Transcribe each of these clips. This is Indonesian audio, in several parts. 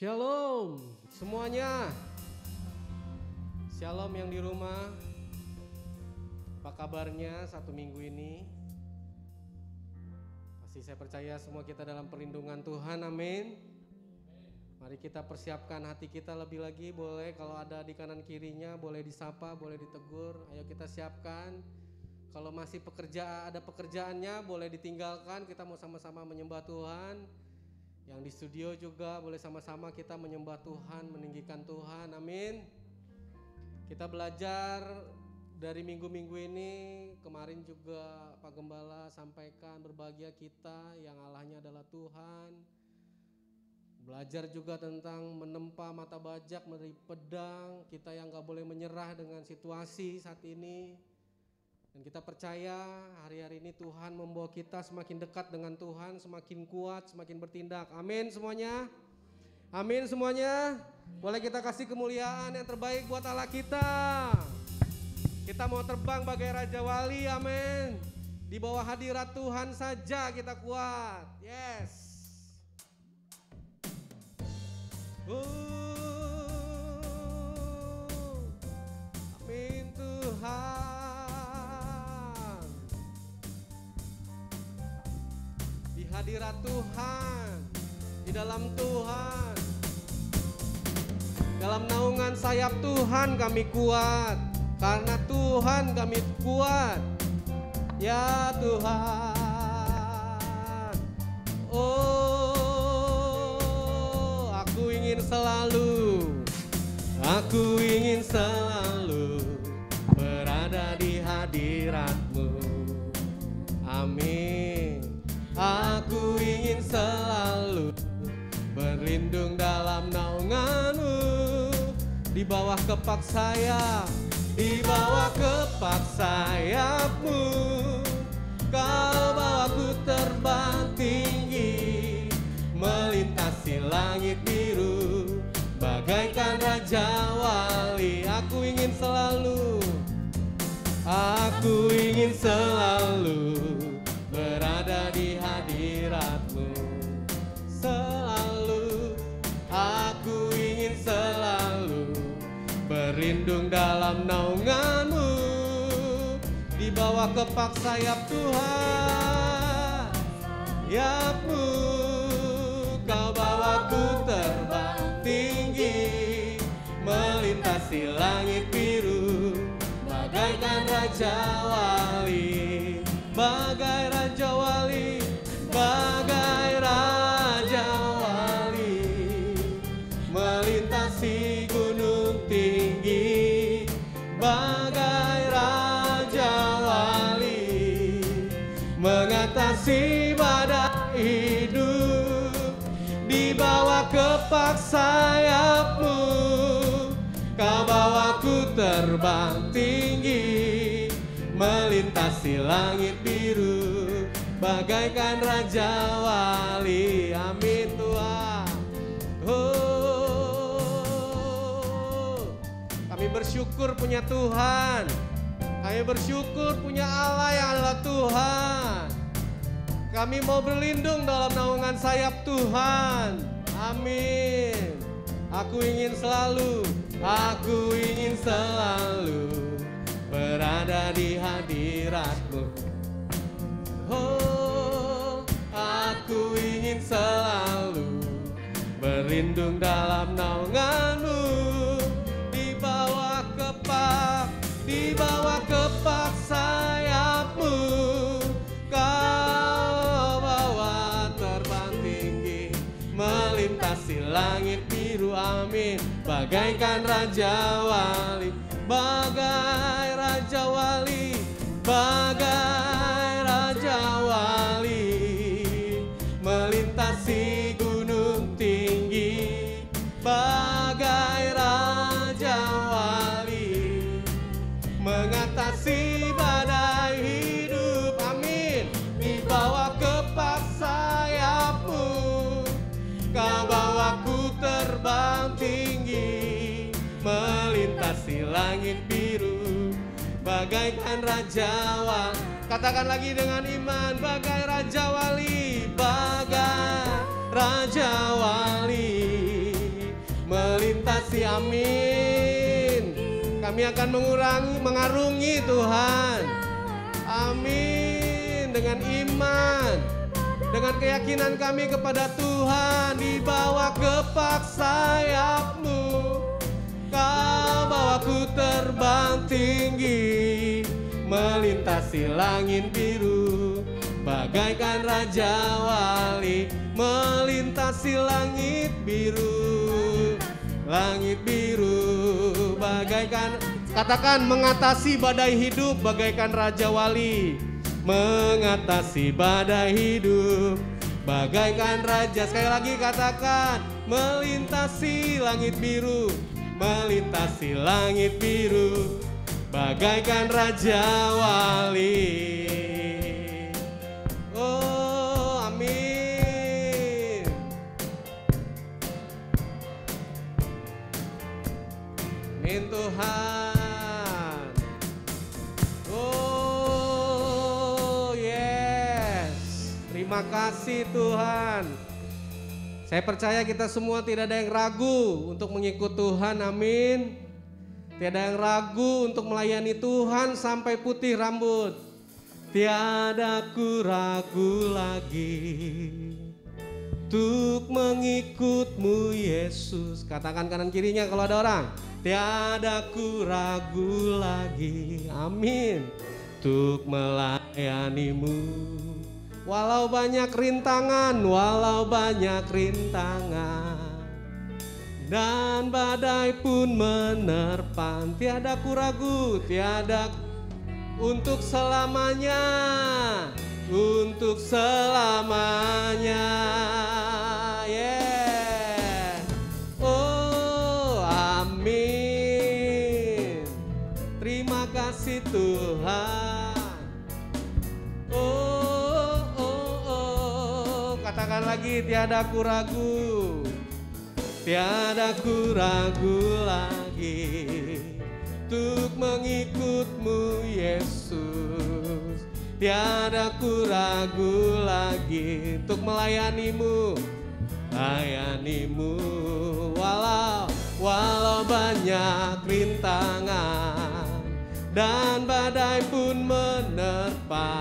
Shalom semuanya. Shalom yang di rumah. Apa kabarnya satu minggu ini? Pasti saya percaya semua kita dalam perlindungan Tuhan, amin. Mari kita persiapkan hati kita lebih lagi. Boleh kalau ada di kanan kirinya boleh disapa, boleh ditegur. Ayo kita siapkan. Kalau masih ada pekerjaannya boleh ditinggalkan. Kita mau sama-sama menyembah Tuhan. Yang di studio juga boleh sama-sama kita menyembah Tuhan, meninggikan Tuhan, amin. Kita belajar dari minggu-minggu ini. Kemarin juga Pak Gembala sampaikan berbahagia kita yang Allahnya adalah Tuhan. Belajar juga tentang menempa mata bajak, menerima pedang. Kita yang gak boleh menyerah dengan situasi saat ini. Dan kita percaya hari-hari ini Tuhan membawa kita semakin dekat dengan Tuhan, semakin kuat, semakin bertindak. Amin semuanya. Amin semuanya. Boleh kita kasih kemuliaan yang terbaik buat Allah kita. Kita mau terbang bagai Raja Wali, amin. Di bawah hadirat Tuhan saja kita kuat. Yes. Amin Tuhan. Hadirat Tuhan, di dalam Tuhan, dalam naungan sayap Tuhan kami kuat, karena Tuhan kami kuat, ya Tuhan. Oh, aku ingin selalu berada di hadirat-Mu, amin. Aku ingin selalu berlindung dalam naungan-Mu, di bawah kepak sayap, di bawah kepak sayap-Mu. Kau bawaku terbang tinggi, melintasi langit biru, bagaikan Raja Wali. Aku ingin selalu berada di hadirat-Mu, selalu. Aku ingin selalu berlindung dalam naungan-Mu, di bawah kepak sayap Tuhan, sayap-Mu. Kau bawaku terbang tinggi, melintasi langit biru, bagaikan Raja Wali. Bagai Raja Wali, bagai Raja Wali, melintasi gunung tinggi, bagai Raja Wali, mengatasi badai hidup, di bawah kepak sayap-Mu. Kau bawaku terbang tinggi, melintasi langit biru, bagaikan Raja Wali, amin Tuhan. Oh, kami bersyukur punya Tuhan, kami bersyukur punya Allah yang adalah Tuhan. Kami mau berlindung dalam naungan sayap Tuhan, amin. Aku ingin selalu berada di hadirat-Mu. Oh, aku ingin selalu berlindung dalam naungan-Mu, di bawah kepak sayap-Mu. Kau bawa terbang tinggi, melintasi langit biru, amin. Bagaikan Raja Wali, bagai Raja Wali, bagai Raja Wali, melintasi gunung tinggi, bagai Raja Wali, mengatasi badai hidup, amin. Di bawah kepak sayap-Mu, Kau bawaku terbang tinggi, melintasi langit biru, bagaikan Raja Wali. Katakan lagi dengan iman, bagai Raja Wali, bagai Raja Wali, akan mengarungi Tuhan. Amin. Dengan iman, dengan keyakinan kami kepada Tuhan, di bawah kepak sayap-Mu Kau bawaku terbang tinggi, melintasi langit biru, bagaikan Raja Wali, melintasi langit biru, bagaikan, katakan, mengatasi badai hidup bagaikan Raja Wali, mengatasi badai hidup bagaikan Raja. Sekali lagi katakan, melintasi langit biru, melintasi langit biru, bagaikan Raja Wali. Oh, amin. Amin Tuhan. Oh, yes. Terima kasih Tuhan. Saya percaya kita semua tidak ada yang ragu untuk mengikut Tuhan, amin. Tiada yang ragu untuk melayani Tuhan sampai putih rambut. Tiada ku ragu lagi untuk mengikut-Mu Yesus. Katakan kanan kirinya kalau ada orang. Tiada ku ragu lagi, amin, untuk melayani-Mu. Walau banyak rintangan, dan badai pun menerpang, tiada ku ragu, tiada, untuk selamanya, yeah. Oh, amin. Terima kasih Tuhan. Katakan lagi, tiada ku ragu, tiada ku ragu lagi untuk mengikut-Mu Yesus. Tiada ku ragu lagi untuk melayani-Mu, walau banyak rintangan dan badai pun menerpa,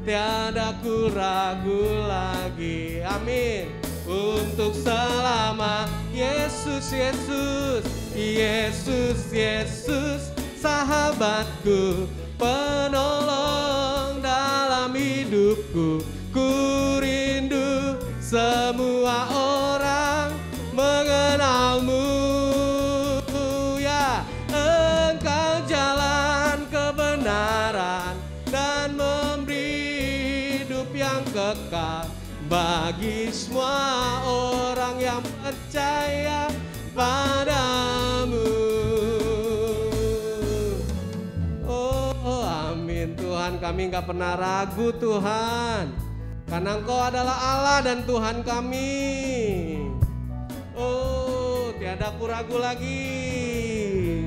tiada ku ragu lagi, amin, untuk selama. Yesus, Yesus, Yesus, Yesus, sahabatku, penolong dalam hidupku. Ku rindu semua orang mengenal-Mu, ya. Engkau jalan kebenaran dan memberi hidup yang kekal bagi semua orang yang percaya padamu. Oh, amin Tuhan, kami gak pernah ragu Tuhan, karena Engkau adalah Allah dan Tuhan kami. Oh, tiada ku ragu lagi,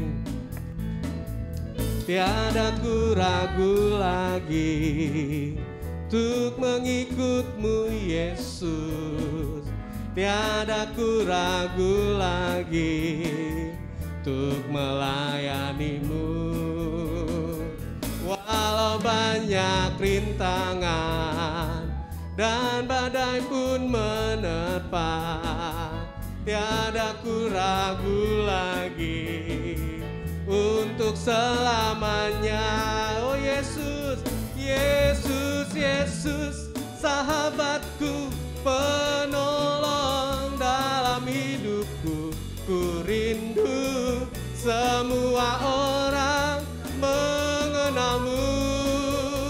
tiada ku ragu lagi untuk mengikut-Mu Yesus. Tiada ku ragu lagi untuk melayani-Mu. Walau banyak rintangan dan badai pun menerpa, tiada ku ragu lagi untuk selamanya. Oh Yesus, Yesus, Yesus, sahabatku, penolong dalam hidupku. Ku rindu semua orang mengenal-Mu.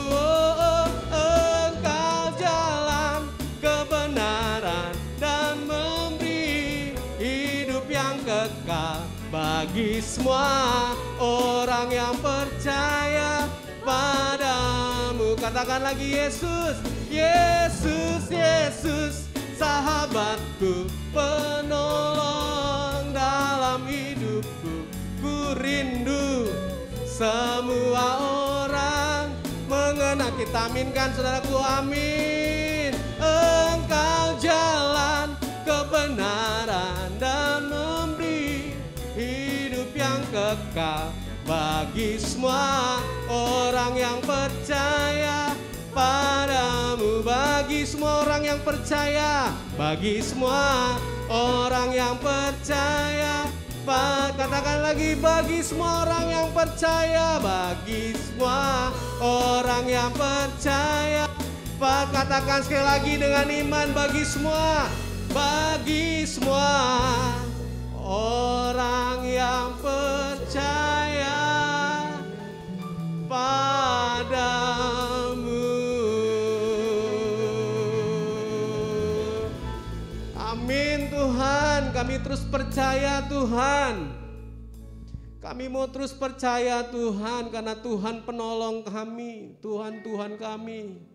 Oh, Engkau jalan kebenaran dan memberi hidup yang kekal bagi semua orang yang percaya padamu. Katakan lagi, Yesus, Yesus, Yesus, sahabatku, penolong dalam hidupku. Ku rindu semua orang mengenal. Kita aminkan saudaraku, amin. Engkau jalan kebenaran dan memberi hidup yang kekal kekal bagi semua orang yang percaya padamu, bagi semua orang yang percaya, bagi semua orang yang percaya. Katakan lagi, bagi semua orang yang percaya, bagi semua orang yang percaya. Katakan sekali lagi dengan iman, bagi semua orang yang percaya padamu. Amin Tuhan, kami terus percaya Tuhan. Kami mau terus percaya Tuhan, karena Tuhan penolong kami, Tuhan kami.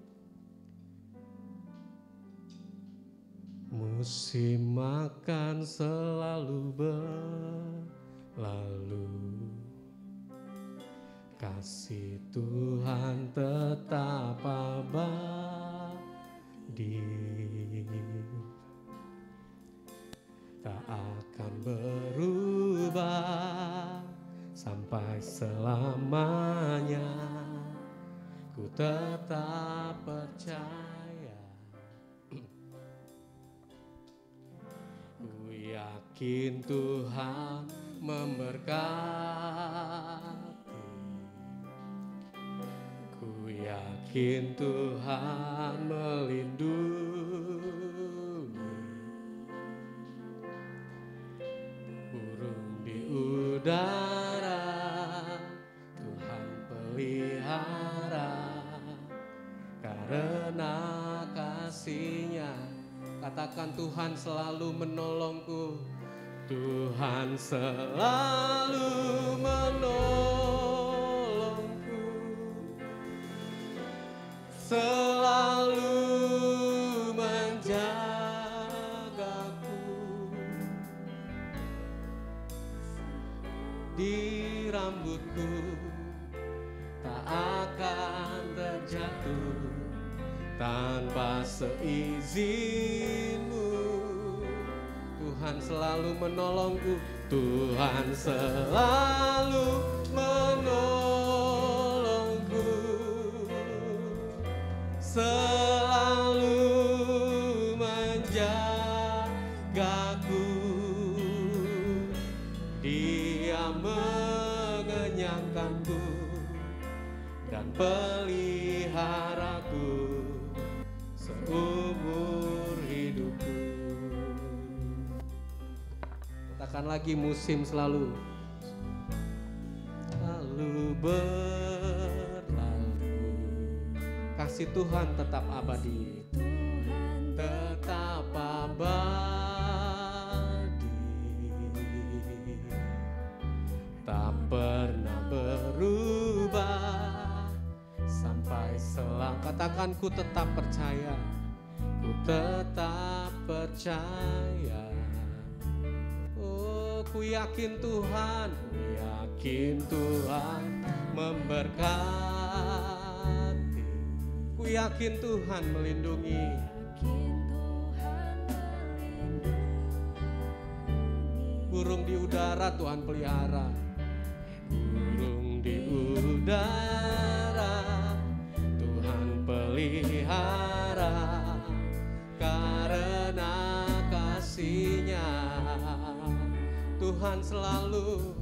Musim makan selalu berlalu, kasih Tuhan tetap abadi, tak akan berubah sampai selamanya. Ku tetap percaya. Ku yakin Tuhan memberkati, ku yakin Tuhan melindungi, burung di udara Tuhan pelihara, karena kasih-Nya. Katakan, Tuhan selalu menolongku, Tuhan selalu menolongku, selalu menjagaku di rambutku, tak akan terjatuh tanpa seizinmu. Tuhan selalu menolongku, Tuhan selalu menolongku, selalu menjagaku. Dia mengenyangkanku dan peliharaku seumur hidupku. Katakan lagi, musim selalu berlalu, kasih Tuhan tetap abadi, tetap abadi, tak pernah berubah sampai selang. Katakan, ku tetap percaya, ku tetap percaya. Oh, ku yakin Tuhan, ku yakin Tuhan memberkati, ku yakin Tuhan melindungi, burung di udara Tuhan pelihara, burung di udara Tuhan pelihara, karena kasih-Nya. Tuhan selalu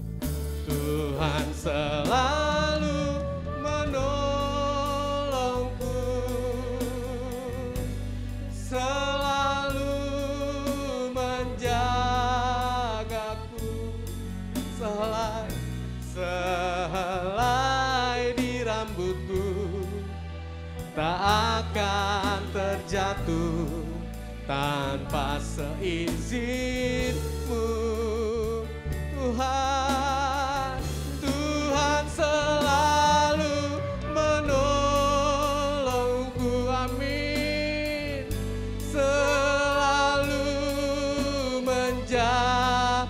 menolongku, selalu menjagaku, sehelai di rambutku tak akan terjatuh tanpa seizinmu. Tuhan selalu menolongku, amin, selalu menjagaku,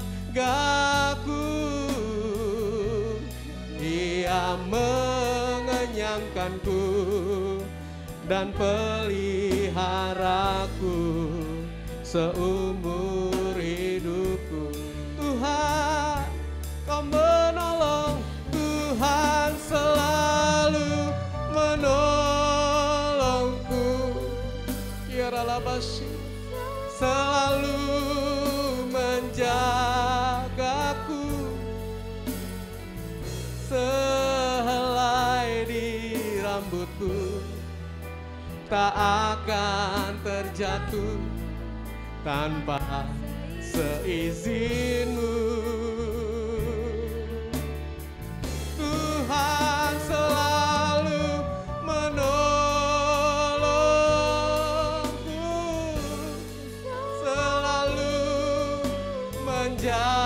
Dia mengenyangkanku dan peliharaku seumur hidupku. Tuhan, Kau menolong selalu menjagaku, sehelai di rambutku tak akan terjatuh tanpa seizinmu. Tuhan selalu menolongku, selalu menjagaku.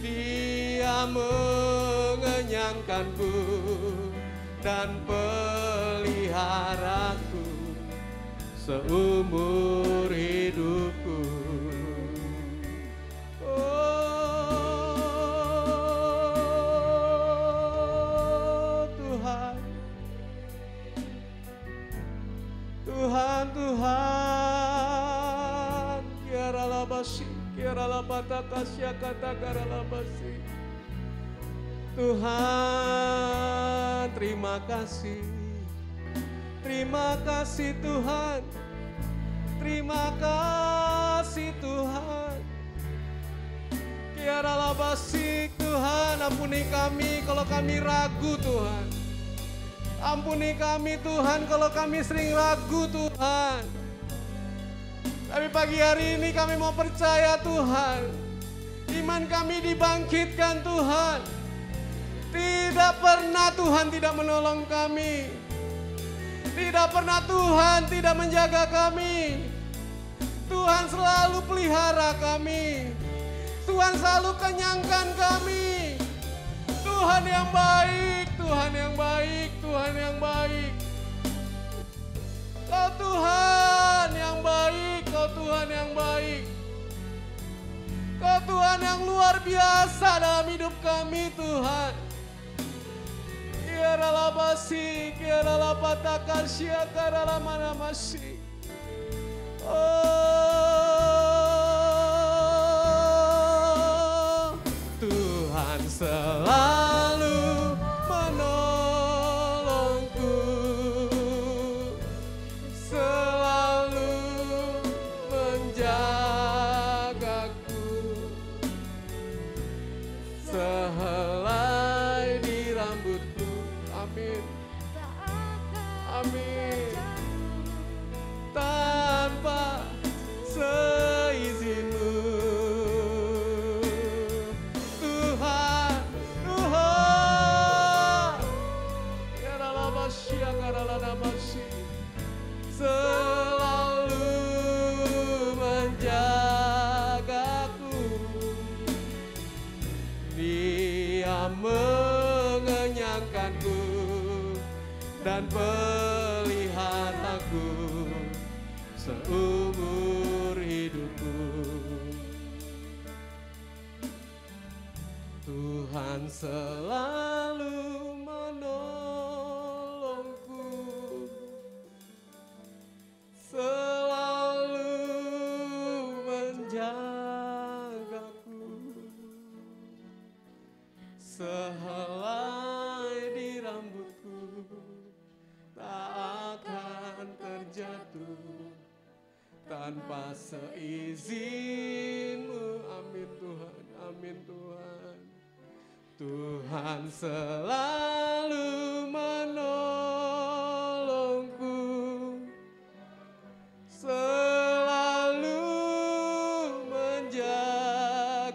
Dia mengenyangkanku dan peliharaku seumur hidupku. Oh Tuhan, Tuhan, Tuhan, kiara labasi, kiara labata kasya kata kiara labasi. Tuhan, terima kasih. Terima kasih Tuhan, terima kasih Tuhan. Kiara labasik Tuhan, ampuni kami kalau kami ragu Tuhan. Ampuni kami Tuhan kalau kami sering ragu Tuhan. Tapi pagi hari ini kami mau percaya Tuhan, iman kami dibangkitkan Tuhan. Tidak pernah Tuhan tidak menolong kami. Tidak pernah Tuhan tidak menjaga kami. Tuhan selalu pelihara kami. Tuhan selalu kenyangkan kami. Tuhan yang baik, Tuhan yang baik, Tuhan yang baik. Kau Tuhan yang baik, Kau Tuhan yang baik. Kau Tuhan yang luar biasa dalam hidup kami Tuhan. Kiara labasi, kiara lapataka syakara lamana masih. Oh, Tuhan selalu menolongku, selalu menjagaku, sehelai di rambutku. Amin. Amin. Tanpa seizinmu, Tuhan, Tuhan, selalu menjagaku. Dia mengenyangkanku dan peliharaku seumur hidupku. Tuhan selalu menolongku, selalu menjagaku, sehelai di rambutku tak akan terjatuh tanpa seizinmu. Amin Tuhan, amin Tuhan. Tuhan selalu menolongku, selalu menjagaku.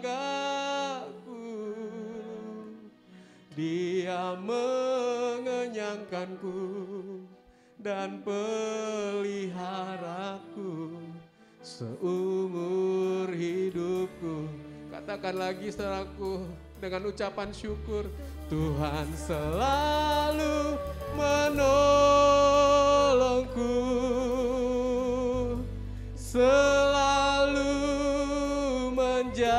Dia mengenyangkanku dan peliharaku seumur hidupku. Katakan lagi saudaraku dengan ucapan syukur. Tuhan selalu menolongku, selalu menjagaku.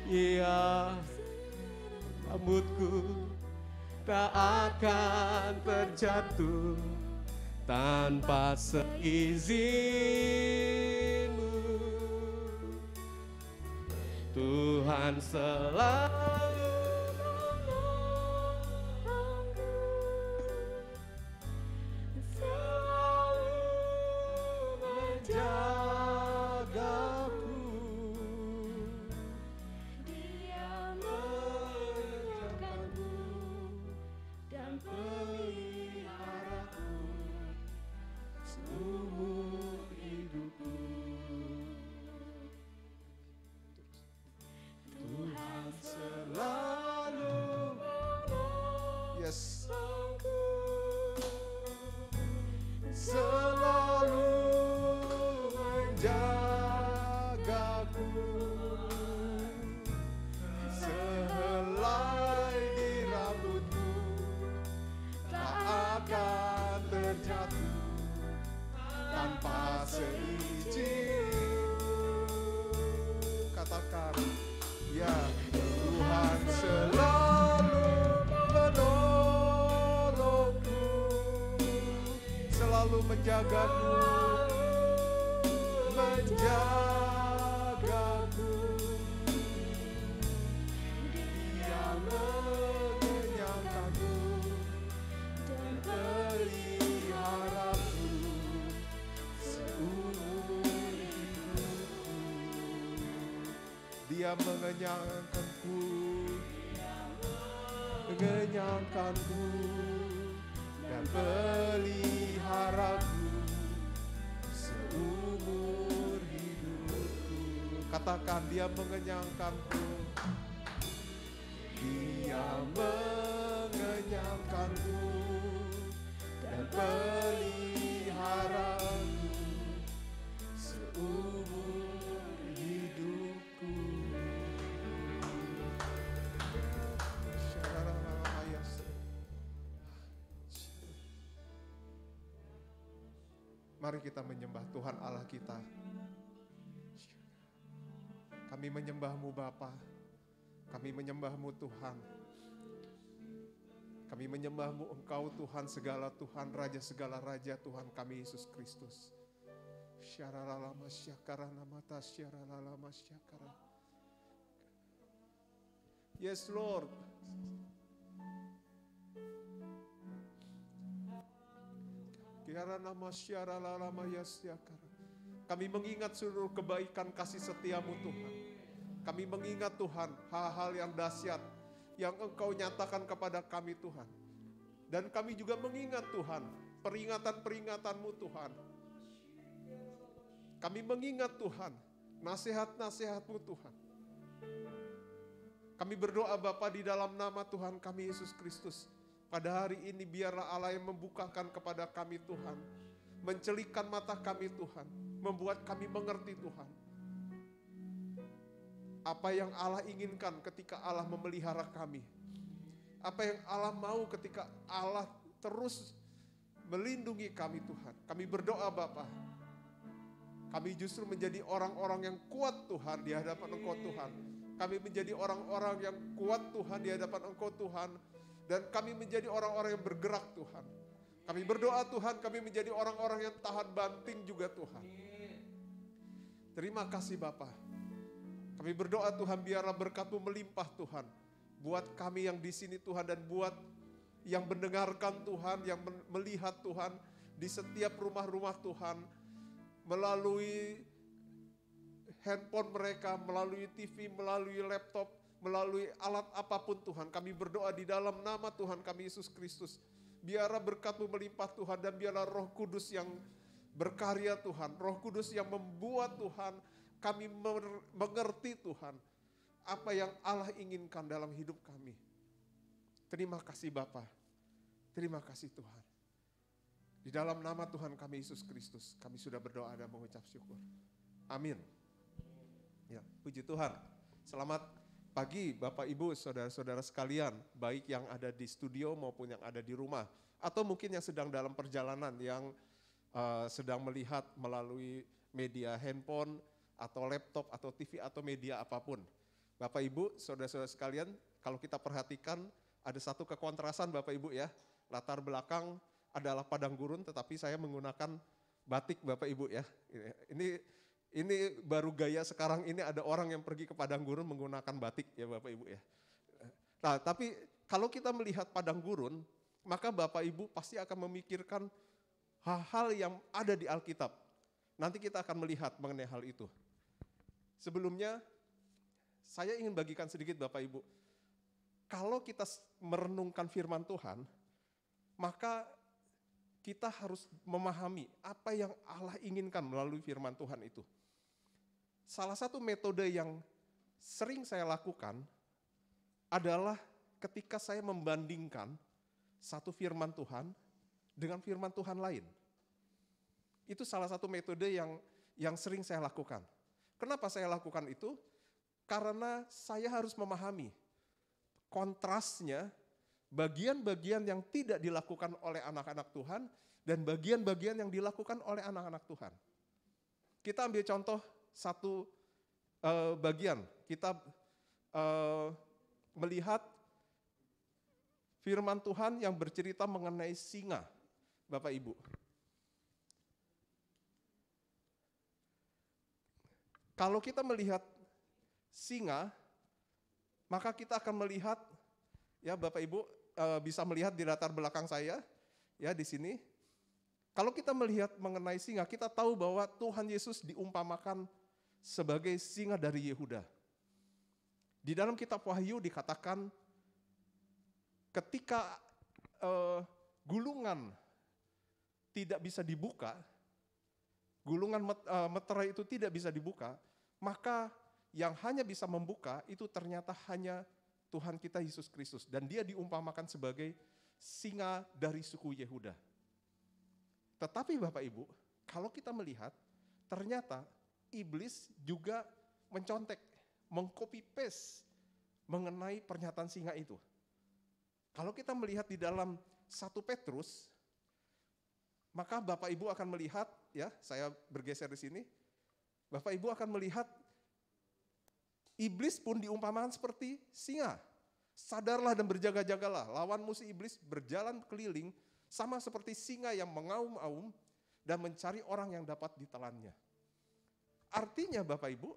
Ia rambutku tak akan terjatuh tanpa seizinmu. Tuhan selalu menjagaku, menjagaku. Dia mengenyangkanku dan peliharaku seumur hidupku. Dia mengenyangkanku, mengenyangkanku dan peliharaku seumur hidupku. Katakan, dia mengenyangkanku, dia mengenyangkanku dan peliharaku seumur hidupku. Mari kita menyembah Tuhan Allah kita. Kami menyembah-Mu Bapa. Kami menyembah-Mu Tuhan. Kami menyembah-Mu, Engkau Tuhan segala Tuhan, Raja segala Raja, Tuhan kami Yesus Kristus. Syaralama syakara namata syaralama syakara. Yes Lord. Kiara nama syaralama yasyakara. Kami mengingat seluruh kebaikan kasih setia-Mu Tuhan. Kami mengingat Tuhan hal-hal yang dahsyat yang Engkau nyatakan kepada kami Tuhan. Dan kami juga mengingat Tuhan peringatan-peringatan-Mu Tuhan. Kami mengingat Tuhan nasihat-nasihat-Mu Tuhan. Kami berdoa Bapa di dalam nama Tuhan kami Yesus Kristus. Pada hari ini biarlah Allah yang membukakan kepada kami Tuhan. Mencelikkan mata kami Tuhan. Membuat kami mengerti Tuhan. Apa yang Allah inginkan ketika Allah memelihara kami. Apa yang Allah mau ketika Allah terus melindungi kami Tuhan. Kami berdoa Bapa. Kami justru menjadi orang-orang yang kuat Tuhan di hadapan Engkau Tuhan. Kami menjadi orang-orang yang kuat Tuhan di hadapan Engkau Tuhan. Dan kami menjadi orang-orang yang bergerak Tuhan. Kami berdoa Tuhan, kami menjadi orang-orang yang tahan banting juga Tuhan. Terima kasih Bapa. Kami berdoa Tuhan, biarlah berkat-Mu melimpah Tuhan. Buat kami yang di sini Tuhan, dan buat yang mendengarkan Tuhan, yang melihat Tuhan di setiap rumah-rumah Tuhan. Melalui handphone mereka, melalui TV, melalui laptop, melalui alat apapun Tuhan. Kami berdoa di dalam nama Tuhan kami Yesus Kristus. Biarlah berkat-Mu melimpah Tuhan, dan biarlah Roh Kudus yang berkarya Tuhan. Roh Kudus yang membuat Tuhan kami mengerti Tuhan. Apa yang Allah inginkan dalam hidup kami. Terima kasih Bapa. Terima kasih Tuhan. Di dalam nama Tuhan kami Yesus Kristus. Kami sudah berdoa dan mengucap syukur. Amin. Ya, puji Tuhan. Selamat pagi Bapak Ibu, saudara-saudara sekalian, baik yang ada di studio maupun yang ada di rumah, atau mungkin yang sedang dalam perjalanan, yang sedang melihat melalui media handphone, atau laptop, atau TV, atau media apapun. Bapak Ibu, saudara-saudara sekalian, kalau kita perhatikan ada satu kekontrasan Bapak Ibu ya, latar belakang adalah padang gurun, tetapi saya menggunakan batik Bapak Ibu ya. Ini baru gaya sekarang ini, ada orang yang pergi ke padang gurun menggunakan batik ya Bapak Ibu ya. Nah tapi kalau kita melihat padang gurun, maka Bapak Ibu pasti akan memikirkan hal-hal yang ada di Alkitab. Nanti kita akan melihat mengenai hal itu. Sebelumnya saya ingin bagikan sedikit Bapak Ibu. Kalau kita merenungkan firman Tuhan, maka kita harus memahami apa yang Allah inginkan melalui firman Tuhan itu. Salah satu metode yang sering saya lakukan adalah ketika saya membandingkan satu firman Tuhan dengan firman Tuhan lain. Itu salah satu metode yang sering saya lakukan. Kenapa saya lakukan itu? Karena saya harus memahami kontrasnya, bagian-bagian yang tidak dilakukan oleh anak-anak Tuhan dan bagian-bagian yang dilakukan oleh anak-anak Tuhan. Kita ambil contoh satu bagian. Kita melihat firman Tuhan yang bercerita mengenai singa, Bapak Ibu. Kalau kita melihat singa, maka kita akan melihat, ya Bapak Ibu bisa melihat di latar belakang saya, ya di sini. Kalau kita melihat mengenai singa, kita tahu bahwa Tuhan Yesus diumpamakan sebagai singa dari Yehuda. Di dalam kitab Wahyu dikatakan ketika gulungan tidak bisa dibuka, gulungan meterai itu tidak bisa dibuka, maka yang hanya bisa membuka itu ternyata hanya Tuhan kita Yesus Kristus. Dan dia diumpamakan sebagai singa dari suku Yehuda. Tetapi Bapak Ibu, kalau kita melihat, ternyata iblis juga mencontek, mengcopy paste mengenai pernyataan singa itu. Kalau kita melihat di dalam 1 Petrus, maka Bapak Ibu akan melihat, ya saya bergeser di sini, Bapak Ibu akan melihat iblis pun diumpamakan seperti singa. Sadarlah dan berjaga-jagalah, lawan musuh iblis berjalan keliling sama seperti singa yang mengaum-aum dan mencari orang yang dapat ditelannya. Artinya Bapak Ibu,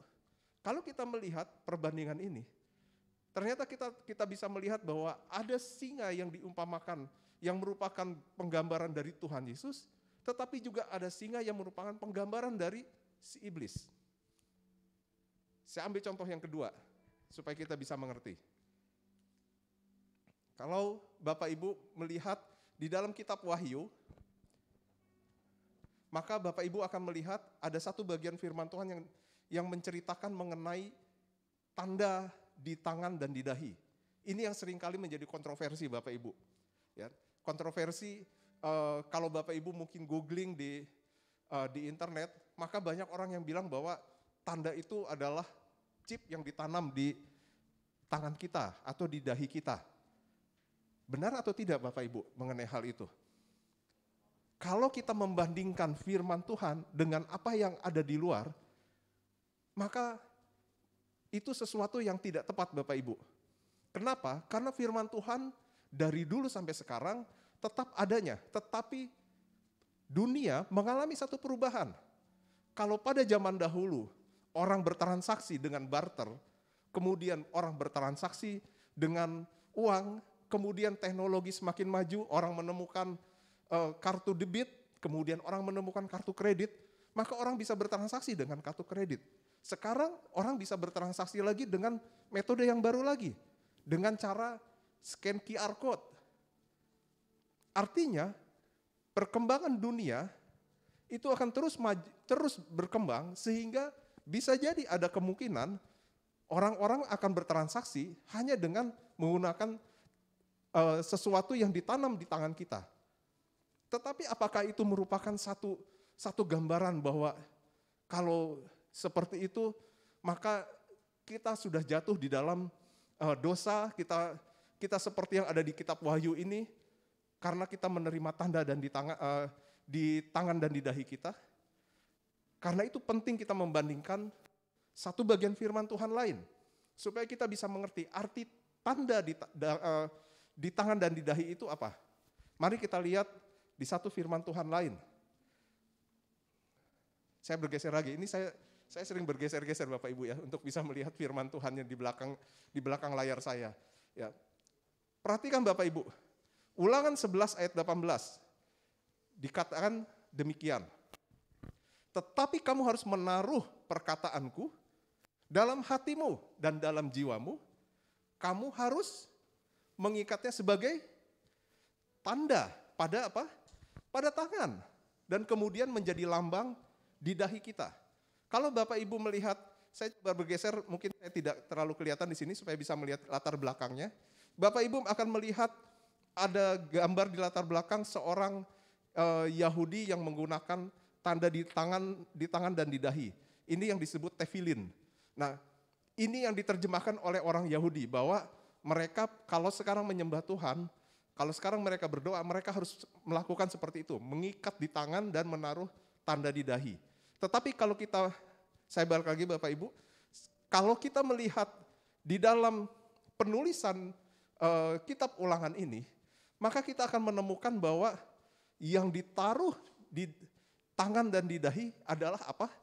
kalau kita melihat perbandingan ini, ternyata kita bisa melihat bahwa ada singa yang diumpamakan, yang merupakan penggambaran dari Tuhan Yesus, tetapi juga ada singa yang merupakan penggambaran dari si iblis. Saya ambil contoh yang kedua, supaya kita bisa mengerti. Kalau Bapak Ibu melihat di dalam kitab Wahyu, maka Bapak Ibu akan melihat ada satu bagian firman Tuhan yang menceritakan mengenai tanda di tangan dan di dahi. Ini yang seringkali menjadi kontroversi Bapak Ibu. Ya, kontroversi kalau Bapak Ibu mungkin googling di internet, maka banyak orang yang bilang bahwa tanda itu adalah chip yang ditanam di tangan kita atau di dahi kita. Benar atau tidak Bapak Ibu mengenai hal itu? Kalau kita membandingkan firman Tuhan dengan apa yang ada di luar, maka itu sesuatu yang tidak tepat Bapak Ibu. Kenapa? Karena firman Tuhan dari dulu sampai sekarang tetap adanya, tetapi dunia mengalami satu perubahan. Kalau pada zaman dahulu orang bertransaksi dengan barter, kemudian orang bertransaksi dengan uang, kemudian teknologi semakin maju, orang menemukan kartu debit, kemudian orang menemukan kartu kredit, maka orang bisa bertransaksi dengan kartu kredit. Sekarang orang bisa bertransaksi lagi dengan metode yang baru lagi, dengan cara scan QR code. Artinya perkembangan dunia itu akan terus berkembang sehingga bisa jadi ada kemungkinan orang-orang akan bertransaksi hanya dengan menggunakan sesuatu yang ditanam di tangan kita. Tetapi apakah itu merupakan satu gambaran bahwa kalau seperti itu maka kita sudah jatuh di dalam dosa, kita seperti yang ada di kitab Wahyu ini, karena kita menerima tanda dan di tangan dan di dahi kita. Karena itu penting kita membandingkan satu bagian firman Tuhan lain, supaya kita bisa mengerti arti tanda di tangan dan di dahi itu apa. Mari kita lihat di satu firman Tuhan lain. Saya bergeser lagi, ini saya sering bergeser-geser Bapak Ibu ya, untuk bisa melihat firman Tuhan yang di belakang layar saya. Ya. Perhatikan Bapak Ibu, Ulangan 11 ayat 18, dikatakan demikian. Tetapi kamu harus menaruh perkataanku dalam hatimu dan dalam jiwamu, kamu harus mengikatnya sebagai tanda pada apa? Pada tangan, dan kemudian menjadi lambang di dahi kita. Kalau Bapak Ibu melihat, saya coba bergeser, mungkin saya tidak terlalu kelihatan di sini supaya bisa melihat latar belakangnya. Bapak Ibu akan melihat ada gambar di latar belakang seorang Yahudi yang menggunakan tanda di tangan dan di dahi. Ini yang disebut tefilin. Nah, ini yang diterjemahkan oleh orang Yahudi bahwa mereka kalau sekarang menyembah Tuhan, kalau sekarang mereka berdoa, mereka harus melakukan seperti itu, mengikat di tangan dan menaruh tanda di dahi. Tetapi kalau saya balik lagi Bapak Ibu, kalau kita melihat di dalam penulisan kitab Ulangan ini, maka kita akan menemukan bahwa yang ditaruh di tangan dan di dahi adalah apa?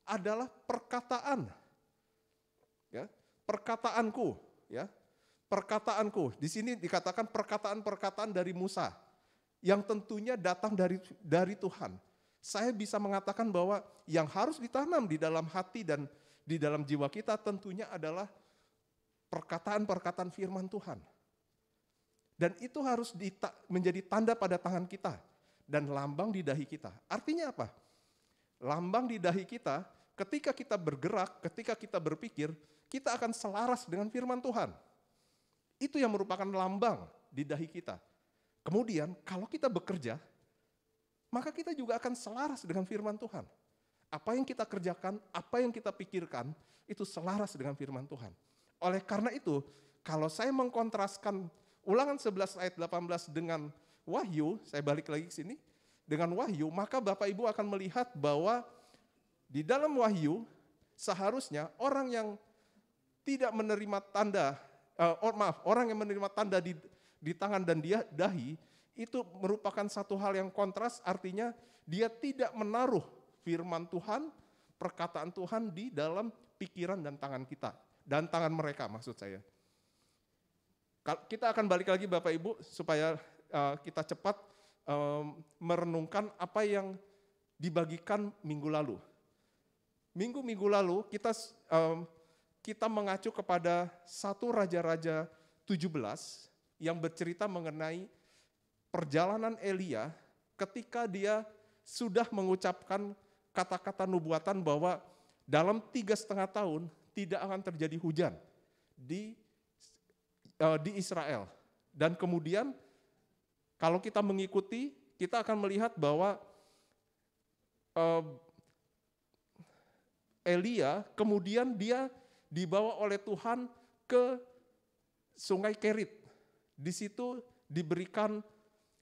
adalah perkataan. Ya, perkataanku, ya. Perkataanku. Di sini dikatakan perkataan-perkataan dari Musa yang tentunya datang dari Tuhan. Saya bisa mengatakan bahwa yang harus ditanam di dalam hati dan di dalam jiwa kita tentunya adalah perkataan-perkataan firman Tuhan. Dan itu harus menjadi tanda pada tangan kita dan lambang di dahi kita. Artinya apa? Lambang di dahi kita, ketika kita bergerak, ketika kita berpikir, kita akan selaras dengan firman Tuhan. Itu yang merupakan lambang di dahi kita. Kemudian kalau kita bekerja, maka kita juga akan selaras dengan firman Tuhan. Apa yang kita kerjakan, apa yang kita pikirkan, itu selaras dengan firman Tuhan. Oleh karena itu, kalau saya mengkontraskan Ulangan 11 ayat 18 dengan Wahyu, saya balik lagi ke sini, dengan Wahyu, maka Bapak Ibu akan melihat bahwa di dalam Wahyu, seharusnya orang yang tidak menerima tanda, orang yang menerima tanda di tangan dan dahi, itu merupakan satu hal yang kontras, artinya dia tidak menaruh firman Tuhan, perkataan Tuhan di dalam pikiran dan tangan kita, dan tangan mereka maksud saya. Kita akan balik lagi Bapak Ibu supaya kita cepat merenungkan apa yang dibagikan minggu lalu. Minggu lalu kita mengacu kepada 1 Raja-Raja 17 yang bercerita mengenai perjalanan Elia ketika dia sudah mengucapkan kata-kata nubuatan bahwa dalam 3,5 tahun tidak akan terjadi hujan di Israel. Dan kemudian kalau kita mengikuti, kita akan melihat bahwa Elia kemudian dia dibawa oleh Tuhan ke Sungai Kerit. Di situ diberikan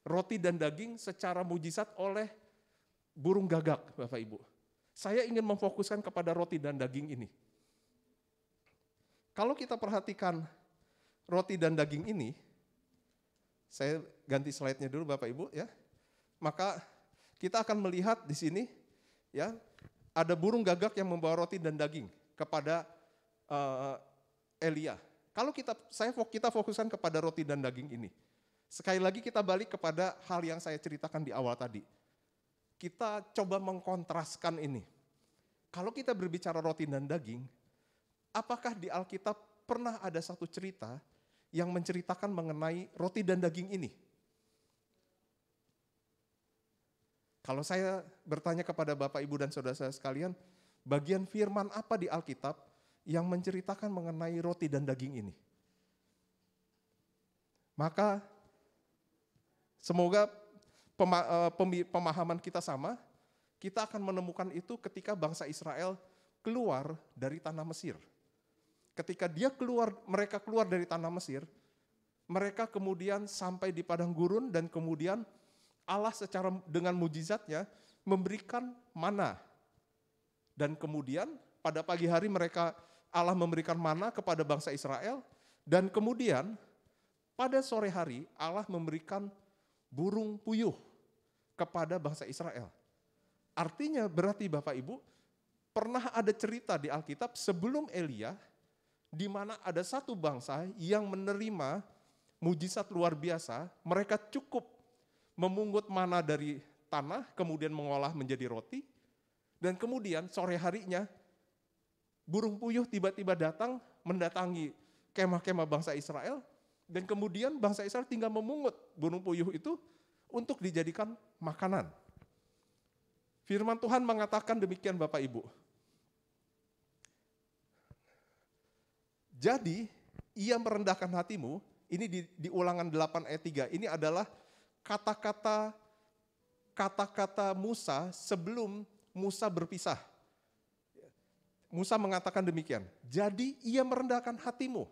roti dan daging secara mujizat oleh burung gagak, Bapak Ibu. Saya ingin memfokuskan kepada roti dan daging ini. Kalau kita perhatikan roti dan daging ini, saya ganti slide-nya dulu Bapak Ibu ya. Maka kita akan melihat di sini ya, ada burung gagak yang membawa roti dan daging kepada Elia. Kalau kita fokuskan kepada roti dan daging ini. Sekali lagi kita balik kepada hal yang saya ceritakan di awal tadi. Kita coba mengkontraskan ini. Kalau kita berbicara roti dan daging, apakah di Alkitab pernah ada satu cerita yang menceritakan mengenai roti dan daging ini? Kalau saya bertanya kepada Bapak, Ibu, dan saudara saya sekalian, bagian firman apa di Alkitab yang menceritakan mengenai roti dan daging ini? Maka semoga pemahaman kita sama, kita akan menemukan itu ketika bangsa Israel keluar dari tanah Mesir. Ketika mereka keluar dari tanah Mesir, mereka kemudian sampai di padang gurun dan kemudian Allah dengan mujizatnya memberikan mana. Dan kemudian pada pagi hari Allah memberikan mana kepada bangsa Israel dan kemudian pada sore hari Allah memberikan burung puyuh kepada bangsa Israel. Artinya berarti Bapak Ibu, pernah ada cerita di Alkitab sebelum Elia di mana ada satu bangsa yang menerima mujizat luar biasa, mereka cukup memungut mana dari tanah, kemudian mengolah menjadi roti, dan kemudian sore harinya burung puyuh tiba-tiba datang mendatangi kemah-kemah bangsa Israel, dan kemudian bangsa Israel tinggal memungut burung puyuh itu untuk dijadikan makanan. Firman Tuhan mengatakan demikian Bapak Ibu. Jadi, ia merendahkan hatimu, ini di Ulangan 8 ayat 3, ini adalah kata-kata Musa sebelum Musa berpisah. Musa mengatakan demikian, jadi ia merendahkan hatimu,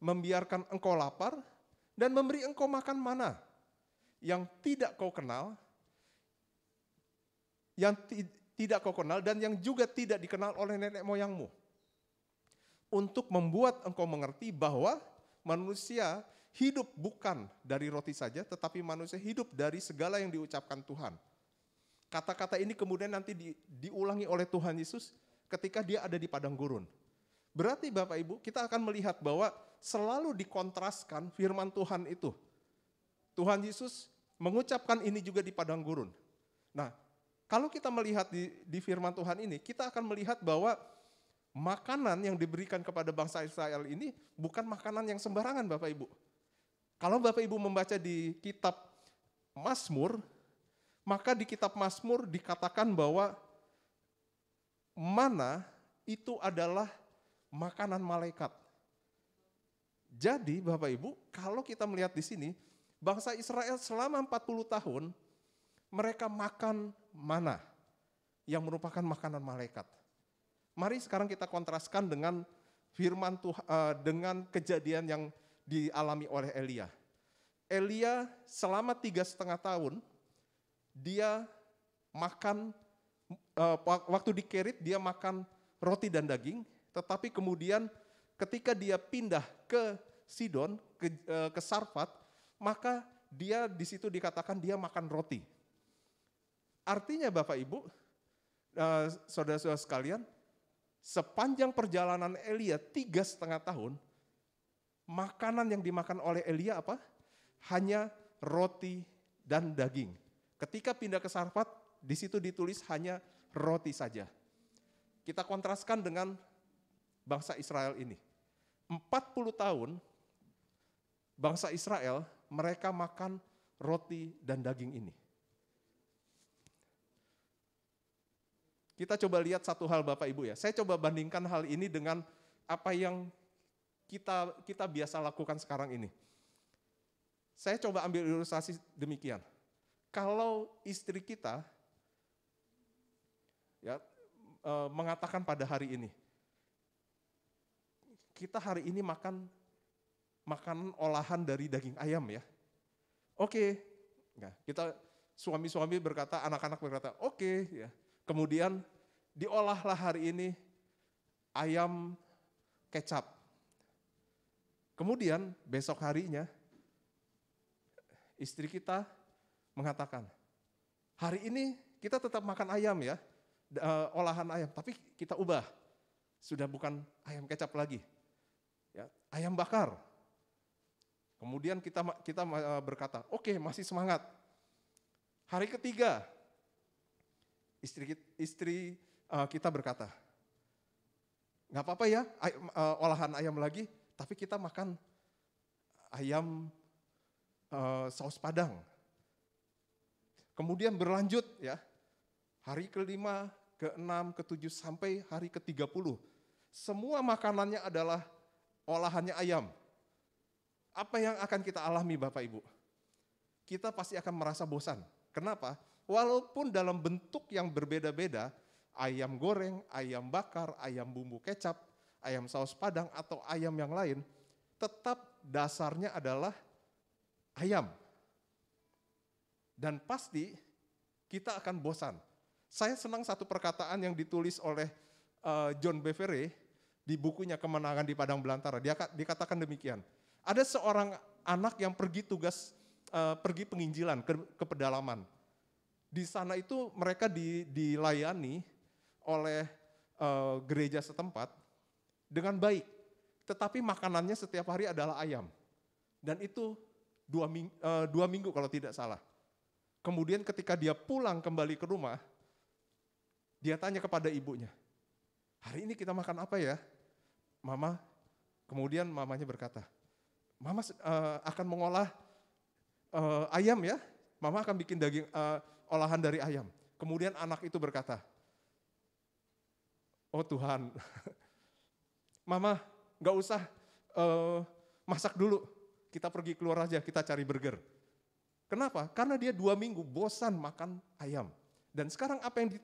membiarkan engkau lapar, dan memberi engkau makan mana, yang tidak kau kenal, dan yang juga tidak dikenal oleh nenek moyangmu. Untuk membuat engkau mengerti bahwa manusia hidup bukan dari roti saja, tetapi manusia hidup dari segala yang diucapkan Tuhan. Kata-kata ini kemudian nanti diulangi oleh Tuhan Yesus ketika dia ada di padang gurun. Berarti Bapak Ibu, kita akan melihat bahwa selalu dikontraskan firman Tuhan itu. Tuhan Yesus mengucapkan ini juga di padang gurun. Nah, kalau kita melihat di firman Tuhan ini, kita akan melihat bahwa makanan yang diberikan kepada bangsa Israel ini bukan makanan yang sembarangan Bapak Ibu. Kalau Bapak Ibu membaca di kitab Mazmur, maka di kitab Mazmur dikatakan bahwa mana itu adalah makanan malaikat. Jadi Bapak Ibu, kalau kita melihat di sini, bangsa Israel selama 40 tahun mereka makan mana yang merupakan makanan malaikat. Mari sekarang kita kontraskan dengan firman Tuhan, dengan kejadian yang dialami oleh Elia. Elia selama 3,5 tahun, dia makan, waktu di Kerit dia makan roti dan daging, tetapi kemudian ketika dia pindah ke Sidon, ke Sarfat, maka dia di situ dikatakan dia makan roti. Artinya Bapak Ibu, saudara-saudara sekalian, sepanjang perjalanan Elia 3,5 tahun, makanan yang dimakan oleh Elia apa? Hanya roti dan daging. Ketika pindah ke Sarfat, di situ ditulis hanya roti saja. Kita kontraskan dengan bangsa Israel ini. 40 tahun bangsa Israel mereka makan roti dan daging ini. Kita coba lihat satu hal Bapak Ibu ya. Saya coba bandingkan hal ini dengan apa yang kita biasa lakukan sekarang ini. Saya coba ambil ilustrasi demikian. Kalau istri kita ya mengatakan pada hari ini, kita hari ini makan makanan olahan dari daging ayam ya. Oke. Nah, kita suami-suami berkata, anak-anak berkata, oke ya. Kemudian diolahlah hari ini ayam kecap. Kemudian besok harinya istri kita mengatakan, hari ini kita tetap makan ayam ya, olahan ayam, tapi kita ubah. Sudah bukan ayam kecap lagi, ya, ayam bakar. Kemudian kita berkata, oke, masih semangat. Hari ketiga, istri kita berkata, nggak apa-apa ya, olahan ayam lagi, tapi kita makan ayam saus Padang. Kemudian berlanjut ya, hari ke-5, ke-6, ke-7 sampai hari ke-30. Semua makanannya adalah olahannya ayam. Apa yang akan kita alami Bapak Ibu? Kita pasti akan merasa bosan. Kenapa? Walaupun dalam bentuk yang berbeda-beda, ayam goreng, ayam bakar, ayam bumbu kecap, ayam saus Padang atau ayam yang lain, tetap dasarnya adalah ayam. Dan pasti kita akan bosan. Saya senang satu perkataan yang ditulis oleh John Bevere di bukunya Kemenangan di Padang Belantara. Dia dikatakan demikian. Ada seorang anak yang pergi pergi penginjilan ke pedalaman. Di sana itu mereka dilayani oleh gereja setempat dengan baik. Tetapi makanannya setiap hari adalah ayam. Dan itu 2 minggu kalau tidak salah. Kemudian ketika dia pulang kembali ke rumah, dia tanya kepada ibunya, hari ini kita makan apa ya? Mama, kemudian mamanya berkata, Mama akan mengolah ayam ya, Mama akan bikin daging olahan dari ayam. Kemudian anak itu berkata, oh Tuhan, Mama gak usah masak dulu, kita pergi keluar aja, kita cari burger. Kenapa? Karena dia 2 minggu bosan makan ayam. Dan sekarang apa yang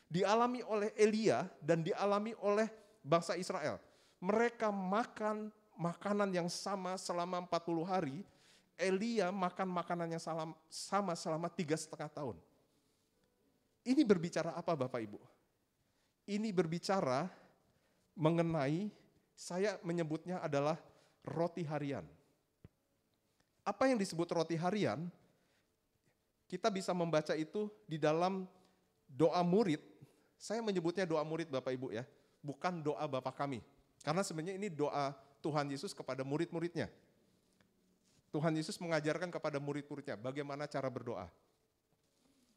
dialami oleh Elia dan dialami oleh bangsa Israel. Mereka makan makanan yang sama selama 40 hari, Elia makan makanan yang sama selama 3,5 tahun. Ini berbicara apa Bapak Ibu? Ini berbicara mengenai, saya menyebutnya adalah roti harian. Apa yang disebut roti harian? kita bisa membaca itu di dalam doa murid. Saya menyebutnya doa murid Bapak Ibu ya, bukan doa Bapa kami. Karena sebenarnya ini doa Tuhan Yesus kepada murid-muridnya. Tuhan Yesus mengajarkan kepada murid-muridnya bagaimana cara berdoa.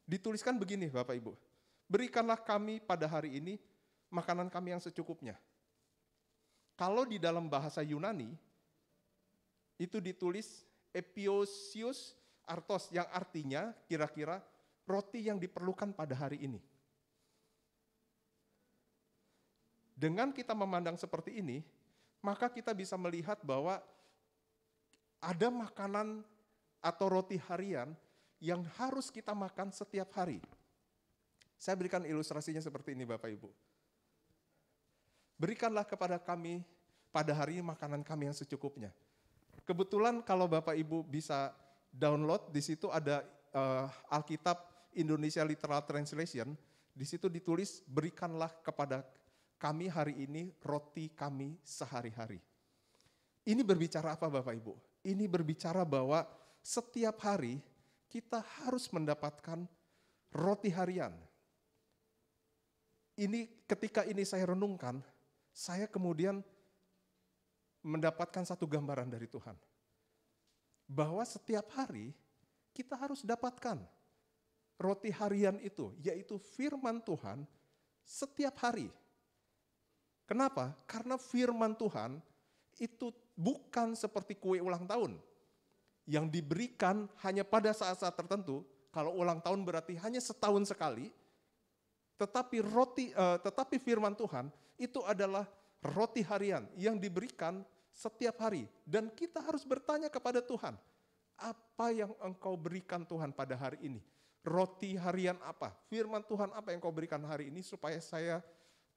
Dituliskan begini Bapak Ibu, berikanlah kami pada hari ini makanan kami yang secukupnya. Kalau di dalam bahasa Yunani, itu ditulis epiosius artos, yang artinya kira-kira roti yang diperlukan pada hari ini. Dengan kita memandang seperti ini, maka kita bisa melihat bahwa ada makanan atau roti harian yang harus kita makan setiap hari. Saya berikan ilustrasinya seperti ini Bapak Ibu. Berikanlah kepada kami pada hari ini makanan kami yang secukupnya. Kebetulan kalau Bapak Ibu bisa download, di situ ada Alkitab Indonesia Literal Translation, di situ ditulis berikanlah kepada kami hari ini roti kami sehari-hari. Ini berbicara apa Bapak Ibu? Ini berbicara bahwa setiap hari kita harus mendapatkan roti harian. Ini ketika ini saya renungkan, saya kemudian mendapatkan satu gambaran dari Tuhan. Bahwa setiap hari kita harus dapatkan roti harian itu, yaitu firman Tuhan setiap hari. Kenapa? Karena firman Tuhan itu bukan seperti kue ulang tahun yang diberikan hanya pada saat-saat tertentu. Kalau ulang tahun berarti hanya setahun sekali. Tetapi firman Tuhan itu adalah roti harian yang diberikan setiap hari. Dan kita harus bertanya kepada Tuhan, apa yang Engkau berikan Tuhan pada hari ini? Roti harian apa? Firman Tuhan apa yang Engkau berikan hari ini supaya saya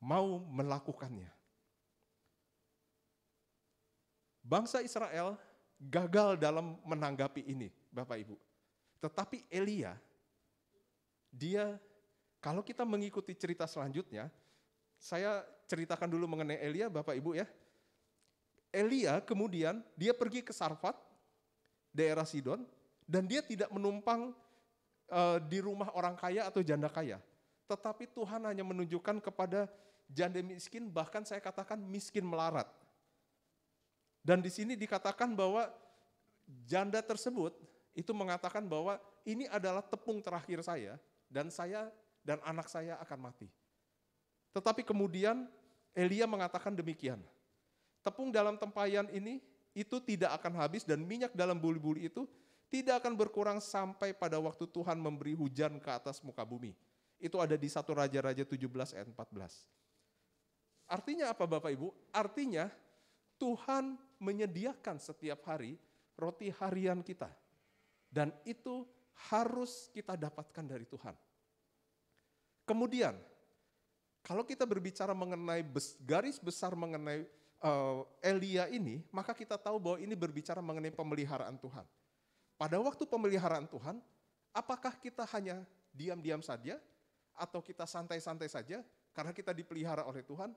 mau melakukannya? Bangsa Israel gagal dalam menanggapi ini, Bapak Ibu. Tetapi Elia, dia, kalau kita mengikuti cerita selanjutnya, saya ceritakan dulu mengenai Elia, Bapak Ibu ya. Elia kemudian dia pergi ke Sarfat, daerah Sidon, dan dia tidak menumpang di rumah orang kaya atau janda kaya. Tetapi Tuhan hanya menunjukkan kepada janda miskin, bahkan saya katakan miskin melarat. Dan di sini dikatakan bahwa janda tersebut itu mengatakan bahwa ini adalah tepung terakhir saya dan anak saya akan mati. Tetapi kemudian Elia mengatakan demikian. Tepung dalam tempayan ini itu tidak akan habis dan minyak dalam buli-buli itu tidak akan berkurang sampai pada waktu Tuhan memberi hujan ke atas muka bumi. Itu ada di 1 Raja-Raja 17 ayat 14. Artinya apa Bapak Ibu? Artinya Tuhan menyediakan setiap hari roti harian kita. Dan itu harus kita dapatkan dari Tuhan. Kemudian, kalau kita berbicara mengenai garis besar mengenai Elia ini, maka kita tahu bahwa ini berbicara mengenai pemeliharaan Tuhan. Pada waktu pemeliharaan Tuhan, apakah kita hanya diam-diam saja, atau kita santai-santai saja, karena kita dipelihara oleh Tuhan?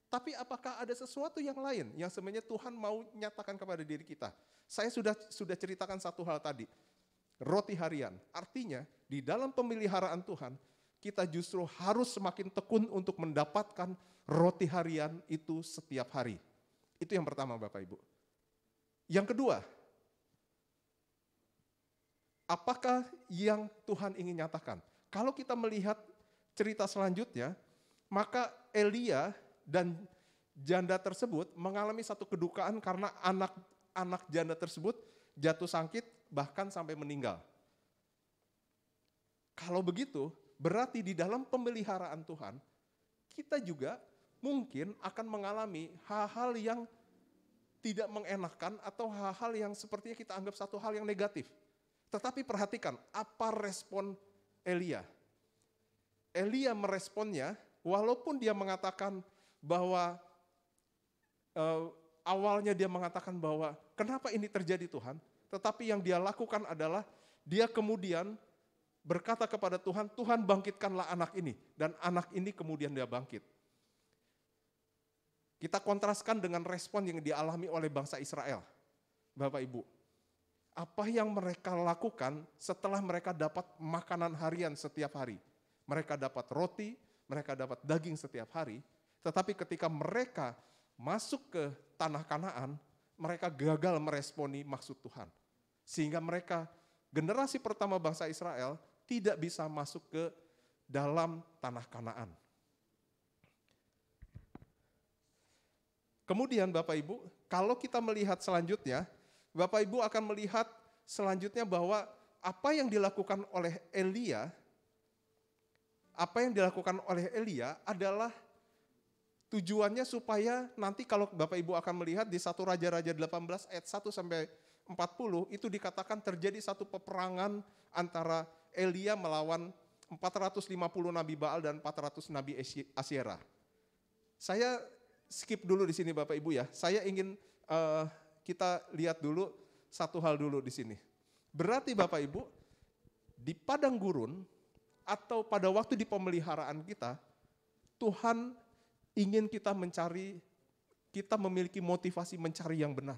Tapi apakah ada sesuatu yang lain yang sebenarnya Tuhan mau nyatakan kepada diri kita? Saya sudah ceritakan satu hal tadi, roti harian. Artinya di dalam pemeliharaan Tuhan, kita justru harus semakin tekun untuk mendapatkan roti harian itu setiap hari. Itu yang pertama Bapak Ibu. Yang kedua, apakah yang Tuhan ingin nyatakan? Kalau kita melihat cerita selanjutnya, maka Elia dan janda tersebut mengalami satu kedukaan karena anak janda tersebut jatuh sakit bahkan sampai meninggal. Kalau begitu, berarti di dalam pemeliharaan Tuhan, kita juga mungkin akan mengalami hal-hal yang tidak mengenakan atau hal-hal yang sepertinya kita anggap satu hal yang negatif. Tetapi perhatikan, apa respon Elia? Elia meresponnya, walaupun dia mengatakan bahwa awalnya dia mengatakan bahwa kenapa ini terjadi Tuhan, tetapi yang dia lakukan adalah dia kemudian berkata kepada Tuhan, Tuhan bangkitkanlah anak ini, dan anak ini kemudian dia bangkit. Kita kontraskan dengan respon yang dialami oleh bangsa Israel, Bapak Ibu. apa yang mereka lakukan setelah mereka dapat makanan harian setiap hari. Mereka dapat roti, mereka dapat daging setiap hari, tetapi ketika mereka masuk ke tanah Kanaan, mereka gagal meresponi maksud Tuhan. Sehingga mereka, generasi pertama bangsa Israel, tidak bisa masuk ke dalam tanah Kanaan. Kemudian Bapak Ibu, kalau kita melihat selanjutnya, Bapak Ibu akan melihat selanjutnya bahwa apa yang dilakukan oleh Elia, adalah tujuannya supaya nanti kalau Bapak Ibu akan melihat di 1 Raja-Raja 18 ayat 1 sampai 40, itu dikatakan terjadi satu peperangan antara Elia melawan 450 Nabi Baal dan 400 Nabi Asyera. Saya skip dulu di sini Bapak Ibu ya. Saya ingin kita lihat dulu satu hal dulu di sini. Berarti Bapak Ibu, di padang gurun atau pada waktu di pemeliharaan kita, Tuhan ingin kita memiliki motivasi mencari yang benar.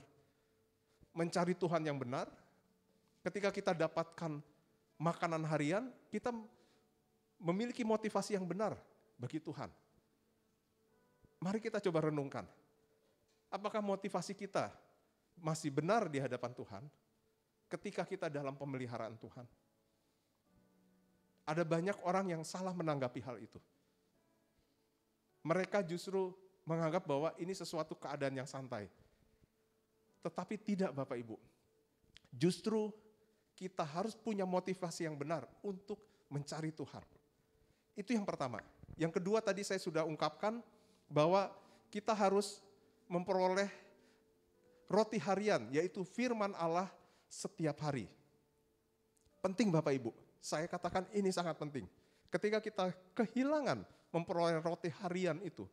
Mencari Tuhan yang benar. Ketika kita dapatkan makanan harian, kita memiliki motivasi yang benar bagi Tuhan. Mari kita coba renungkan. Apakah motivasi kita masih benar di hadapan Tuhan ketika kita dalam pemeliharaan Tuhan? Ada banyak orang yang salah menanggapi hal itu. Mereka justru menganggap bahwa ini sesuatu keadaan yang santai. Tetapi tidak Bapak Ibu. Justru kita harus punya motivasi yang benar untuk mencari Tuhan. Itu yang pertama. Yang kedua tadi saya sudah ungkapkan bahwa kita harus memperoleh roti harian, yaitu firman Allah setiap hari. Penting Bapak Ibu, saya katakan ini sangat penting. Ketika kita kehilangan memperoleh roti harian itu,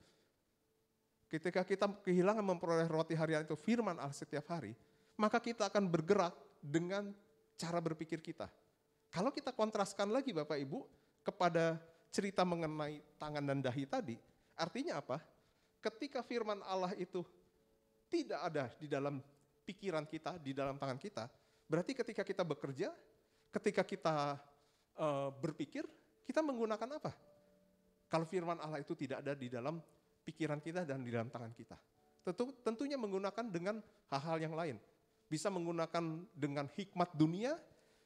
ketika kita kehilangan memperoleh roti harian itu, firman Allah setiap hari, maka kita akan bergerak dengan cara berpikir kita. Kalau kita kontraskan lagi Bapak Ibu kepada cerita mengenai tangan dan dahi tadi, artinya apa? Ketika firman Allah itu tidak ada di dalam pikiran kita, di dalam tangan kita, berarti ketika kita bekerja, ketika kita berpikir, kita menggunakan apa? Kalau firman Allah itu tidak ada di dalam pikiran kita dan di dalam tangan kita. Tentunya menggunakan dengan hal-hal yang lain. Bisa menggunakan dengan hikmat dunia,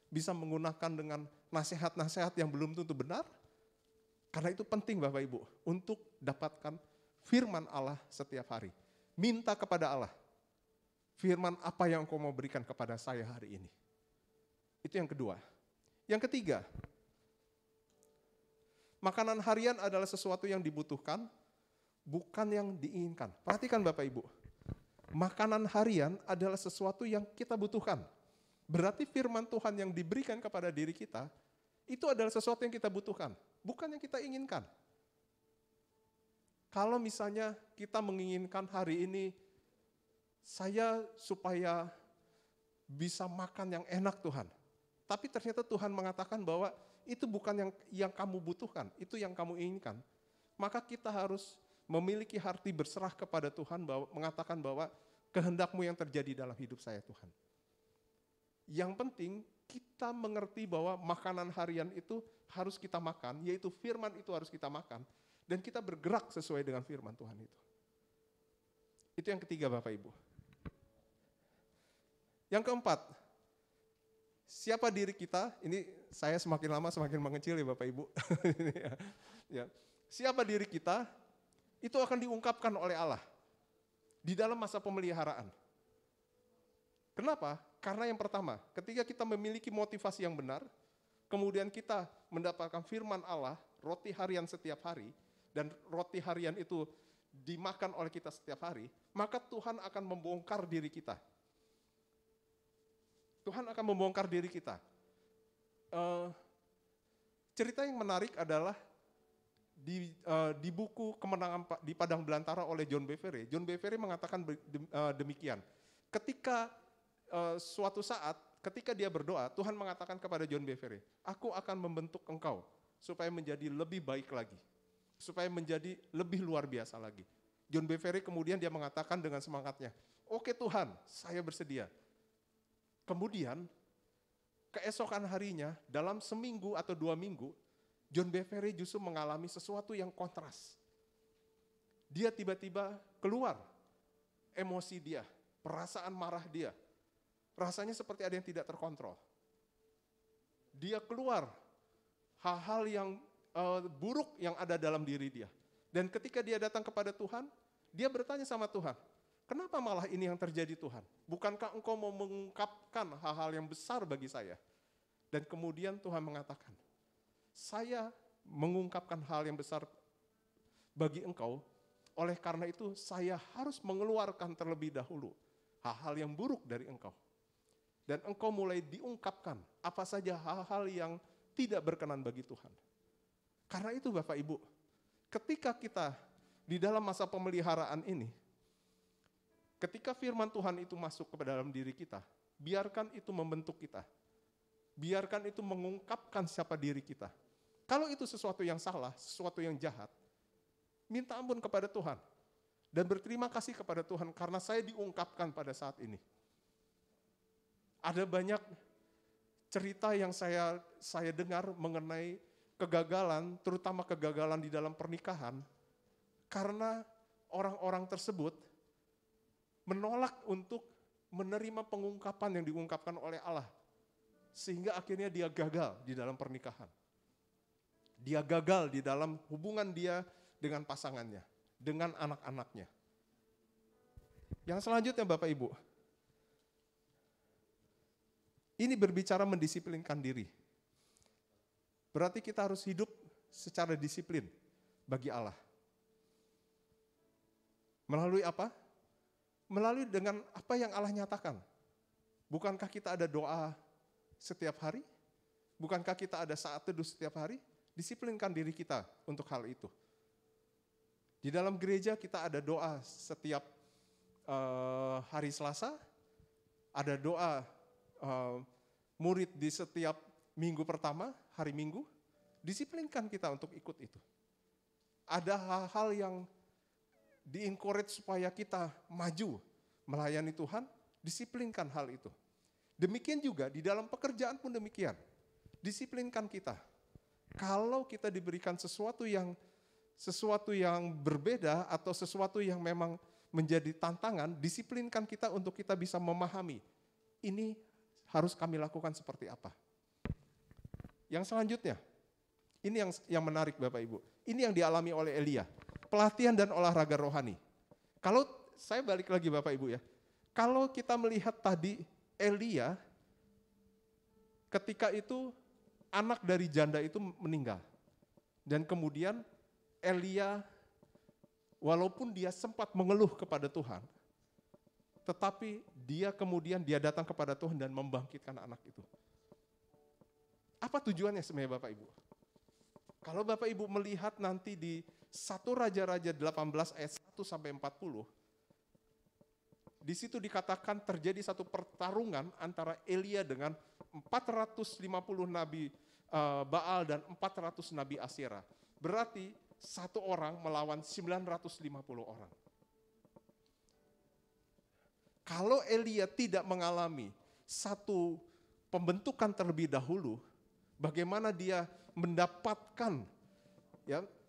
bisa menggunakan dengan nasihat-nasihat yang belum tentu benar. Karena itu penting Bapak Ibu, untuk dapatkan firman Allah setiap hari. Minta kepada Allah, firman apa yang Engkau mau berikan kepada saya hari ini. Itu yang kedua. Yang ketiga, makanan harian adalah sesuatu yang dibutuhkan, bukan yang diinginkan. Perhatikan Bapak Ibu, makanan harian adalah sesuatu yang kita butuhkan. Berarti firman Tuhan yang diberikan kepada diri kita, itu adalah sesuatu yang kita butuhkan, bukan yang kita inginkan. Kalau misalnya kita menginginkan hari ini, saya supaya bisa makan yang enak Tuhan. Tapi ternyata Tuhan mengatakan bahwa itu bukan yang kamu butuhkan, itu yang kamu inginkan. Maka kita harus memiliki hati berserah kepada Tuhan, mengatakan bahwa kehendak-Mu yang terjadi dalam hidup saya Tuhan. Yang penting kita mengerti bahwa makanan harian itu harus kita makan, yaitu firman itu harus kita makan, dan kita bergerak sesuai dengan firman Tuhan itu. Itu yang ketiga Bapak Ibu. Yang keempat, siapa diri kita? Ini saya semakin lama semakin mengecil ya Bapak Ibu. Ya. Siapa diri kita? Itu akan diungkapkan oleh Allah di dalam masa pemeliharaan. Kenapa? Karena yang pertama, ketika kita memiliki motivasi yang benar, kemudian kita mendapatkan firman Allah, roti harian setiap hari, dan roti harian itu dimakan oleh kita setiap hari, maka Tuhan akan membongkar diri kita. Tuhan akan membongkar diri kita. Cerita yang menarik adalah di buku Kemenangan di Padang Belantara oleh John Bevere. John Bevere mengatakan demikian. Ketika suatu saat, ketika dia berdoa, Tuhan mengatakan kepada John Bevere, aku akan membentuk engkau supaya menjadi lebih baik lagi, supaya menjadi lebih luar biasa lagi. John Bevere kemudian dia mengatakan dengan semangatnya, oke Tuhan, saya bersedia. Kemudian keesokan harinya dalam seminggu atau 2 minggu, John Bevere justru mengalami sesuatu yang kontras. Dia tiba-tiba keluar emosi dia, perasaan marah dia. Rasanya seperti ada yang tidak terkontrol. Dia keluar hal-hal yang buruk yang ada dalam diri dia. Dan ketika dia datang kepada Tuhan, dia bertanya sama Tuhan, kenapa malah ini yang terjadi Tuhan? Bukankah Engkau mau mengungkapkan hal-hal yang besar bagi saya? Dan kemudian Tuhan mengatakan, saya mengungkapkan hal yang besar bagi engkau, oleh karena itu saya harus mengeluarkan terlebih dahulu hal-hal yang buruk dari engkau. Dan engkau mulai diungkapkan apa saja hal-hal yang tidak berkenan bagi Tuhan. Karena itu Bapak Ibu, ketika kita di dalam masa pemeliharaan ini, ketika firman Tuhan itu masuk ke dalam diri kita, biarkan itu membentuk kita. Biarkan itu mengungkapkan siapa diri kita. Kalau itu sesuatu yang salah, sesuatu yang jahat, minta ampun kepada Tuhan. Dan berterima kasih kepada Tuhan karena saya diungkapkan pada saat ini. Ada banyak cerita yang saya dengar mengenai kegagalan, terutama kegagalan di dalam pernikahan, karena orang-orang tersebut menolak untuk menerima pengungkapan yang diungkapkan oleh Allah. Sehingga akhirnya dia gagal di dalam pernikahan. Dia gagal di dalam hubungan dia dengan pasangannya, dengan anak-anaknya. Yang selanjutnya Bapak Ibu, ini berbicara mendisiplinkan diri. Berarti kita harus hidup secara disiplin bagi Allah. Melalui apa? Melalui dengan apa yang Allah nyatakan. Bukankah kita ada doa setiap hari? Bukankah kita ada saat teduh setiap hari? Disiplinkan diri kita untuk hal itu. Di dalam gereja kita ada doa setiap hari Selasa, ada doa murid di setiap minggu pertama, hari Minggu, disiplinkan kita untuk ikut itu. Ada hal-hal yang di-encourage supaya kita maju melayani Tuhan, disiplinkan hal itu. Demikian juga di dalam pekerjaan pun demikian. Disiplinkan kita. Kalau kita diberikan sesuatu yang berbeda atau sesuatu yang memang menjadi tantangan, disiplinkan kita untuk kita bisa memahami. Ini harus kami lakukan seperti apa. Yang selanjutnya, ini yang menarik Bapak Ibu. Ini yang dialami oleh Elia. Pelatihan dan olahraga rohani. Kalau saya balik lagi Bapak Ibu ya. Kalau kita melihat tadi Elia, ketika itu anak dari janda itu meninggal. Dan kemudian Elia, walaupun dia sempat mengeluh kepada Tuhan, tetapi dia kemudian datang kepada Tuhan dan membangkitkan anak itu. Apa tujuannya sebenarnya Bapak Ibu? Kalau Bapak Ibu melihat nanti di 1 Raja-Raja 18 ayat 1 sampai 40, di situ dikatakan terjadi satu pertarungan antara Elia dengan 450 nabi Baal dan 400 nabi Asyera. Berarti satu orang melawan 950 orang. Kalau Elia tidak mengalami satu pembentukan terlebih dahulu, bagaimana dia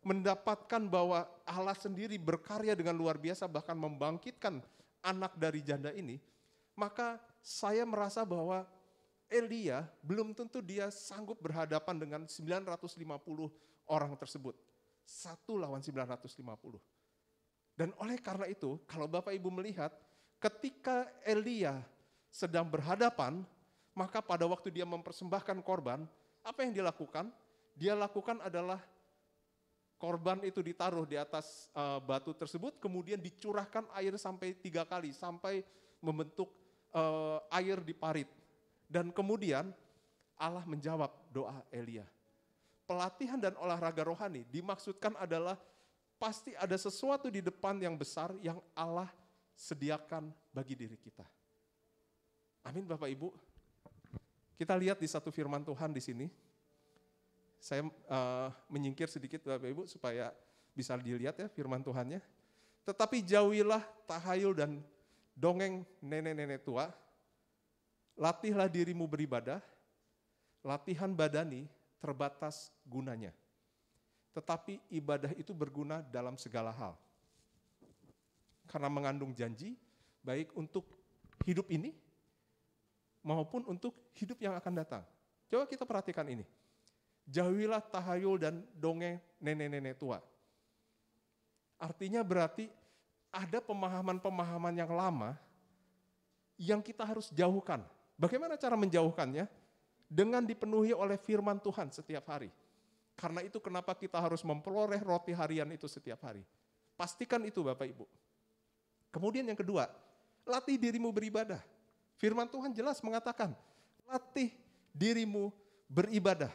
mendapatkan bahwa Allah sendiri berkarya dengan luar biasa bahkan membangkitkan anak dari janda ini, maka saya merasa bahwa Elia belum tentu dia sanggup berhadapan dengan 950 orang tersebut. 1 lawan 950. Dan oleh karena itu, kalau Bapak Ibu melihat, ketika Elia sedang berhadapan, maka pada waktu dia mempersembahkan korban, apa yang dilakukan? Dia lakukan adalah korban itu ditaruh di atas batu tersebut, kemudian dicurahkan air sampai 3 kali, sampai membentuk air di parit. Dan kemudian Allah menjawab doa Elia. Pelatihan dan olahraga rohani dimaksudkan adalah pasti ada sesuatu di depan yang besar yang Allah sediakan bagi diri kita. Amin Bapak Ibu. Kita lihat di satu firman Tuhan di sini. Saya menyingkir sedikit Bapak Ibu supaya bisa dilihat ya firman Tuhannya. Tetapi jauhilah tahayul dan dongeng nenek-nenek tua. latihlah dirimu beribadah, latihan badani terbatas gunanya. Tetapi ibadah itu berguna dalam segala hal. Karena mengandung janji, baik untuk hidup ini, maupun untuk hidup yang akan datang. Coba kita perhatikan ini. Jauhilah tahayul dan dongeng nenek-nenek tua. Artinya berarti ada pemahaman-pemahaman yang lama yang kita harus jauhkan. Bagaimana cara menjauhkannya? Dengan dipenuhi oleh firman Tuhan setiap hari. Karena itu kenapa kita harus memperoleh roti harian itu setiap hari. Pastikan itu Bapak Ibu. Kemudian yang kedua, latih dirimu beribadah. Firman Tuhan jelas mengatakan, latih dirimu beribadah.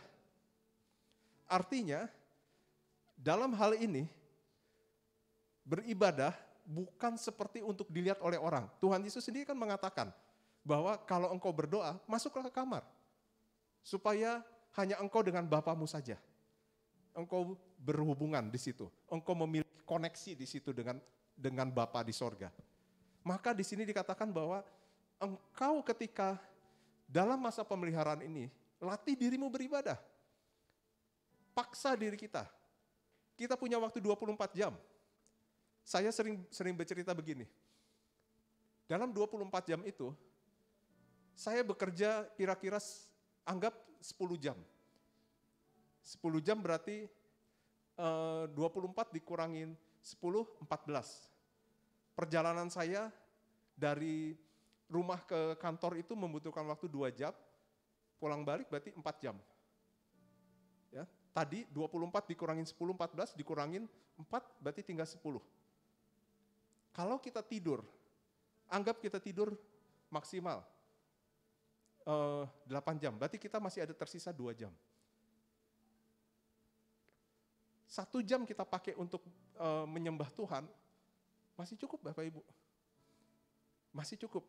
Artinya, dalam hal ini, beribadah bukan seperti untuk dilihat oleh orang. Tuhan Yesus sendiri kan mengatakan bahwa kalau engkau berdoa, masuklah ke kamar. Supaya hanya engkau dengan Bapamu saja. Engkau berhubungan di situ. Engkau memiliki koneksi di situ dengan Bapa di sorga. Maka di sini dikatakan bahwa engkau ketika dalam masa pemeliharaan ini, latih dirimu beribadah. Paksa diri kita. Kita punya waktu 24 jam. Saya sering bercerita begini. Dalam 24 jam itu, saya bekerja kira-kira anggap 10 jam. 10 jam berarti 24 dikurangin 10, 14. Perjalanan saya dari rumah ke kantor itu membutuhkan waktu 2 jam, pulang balik berarti 4 jam. Ya, tadi 24 dikurangin 10, 14, dikurangin 4, berarti tinggal 10. Kalau kita tidur, anggap kita tidur maksimal 8 jam, berarti kita masih ada tersisa 2 jam. 1 jam kita pakai untuk menyembah Tuhan, masih cukup Bapak Ibu. Masih cukup.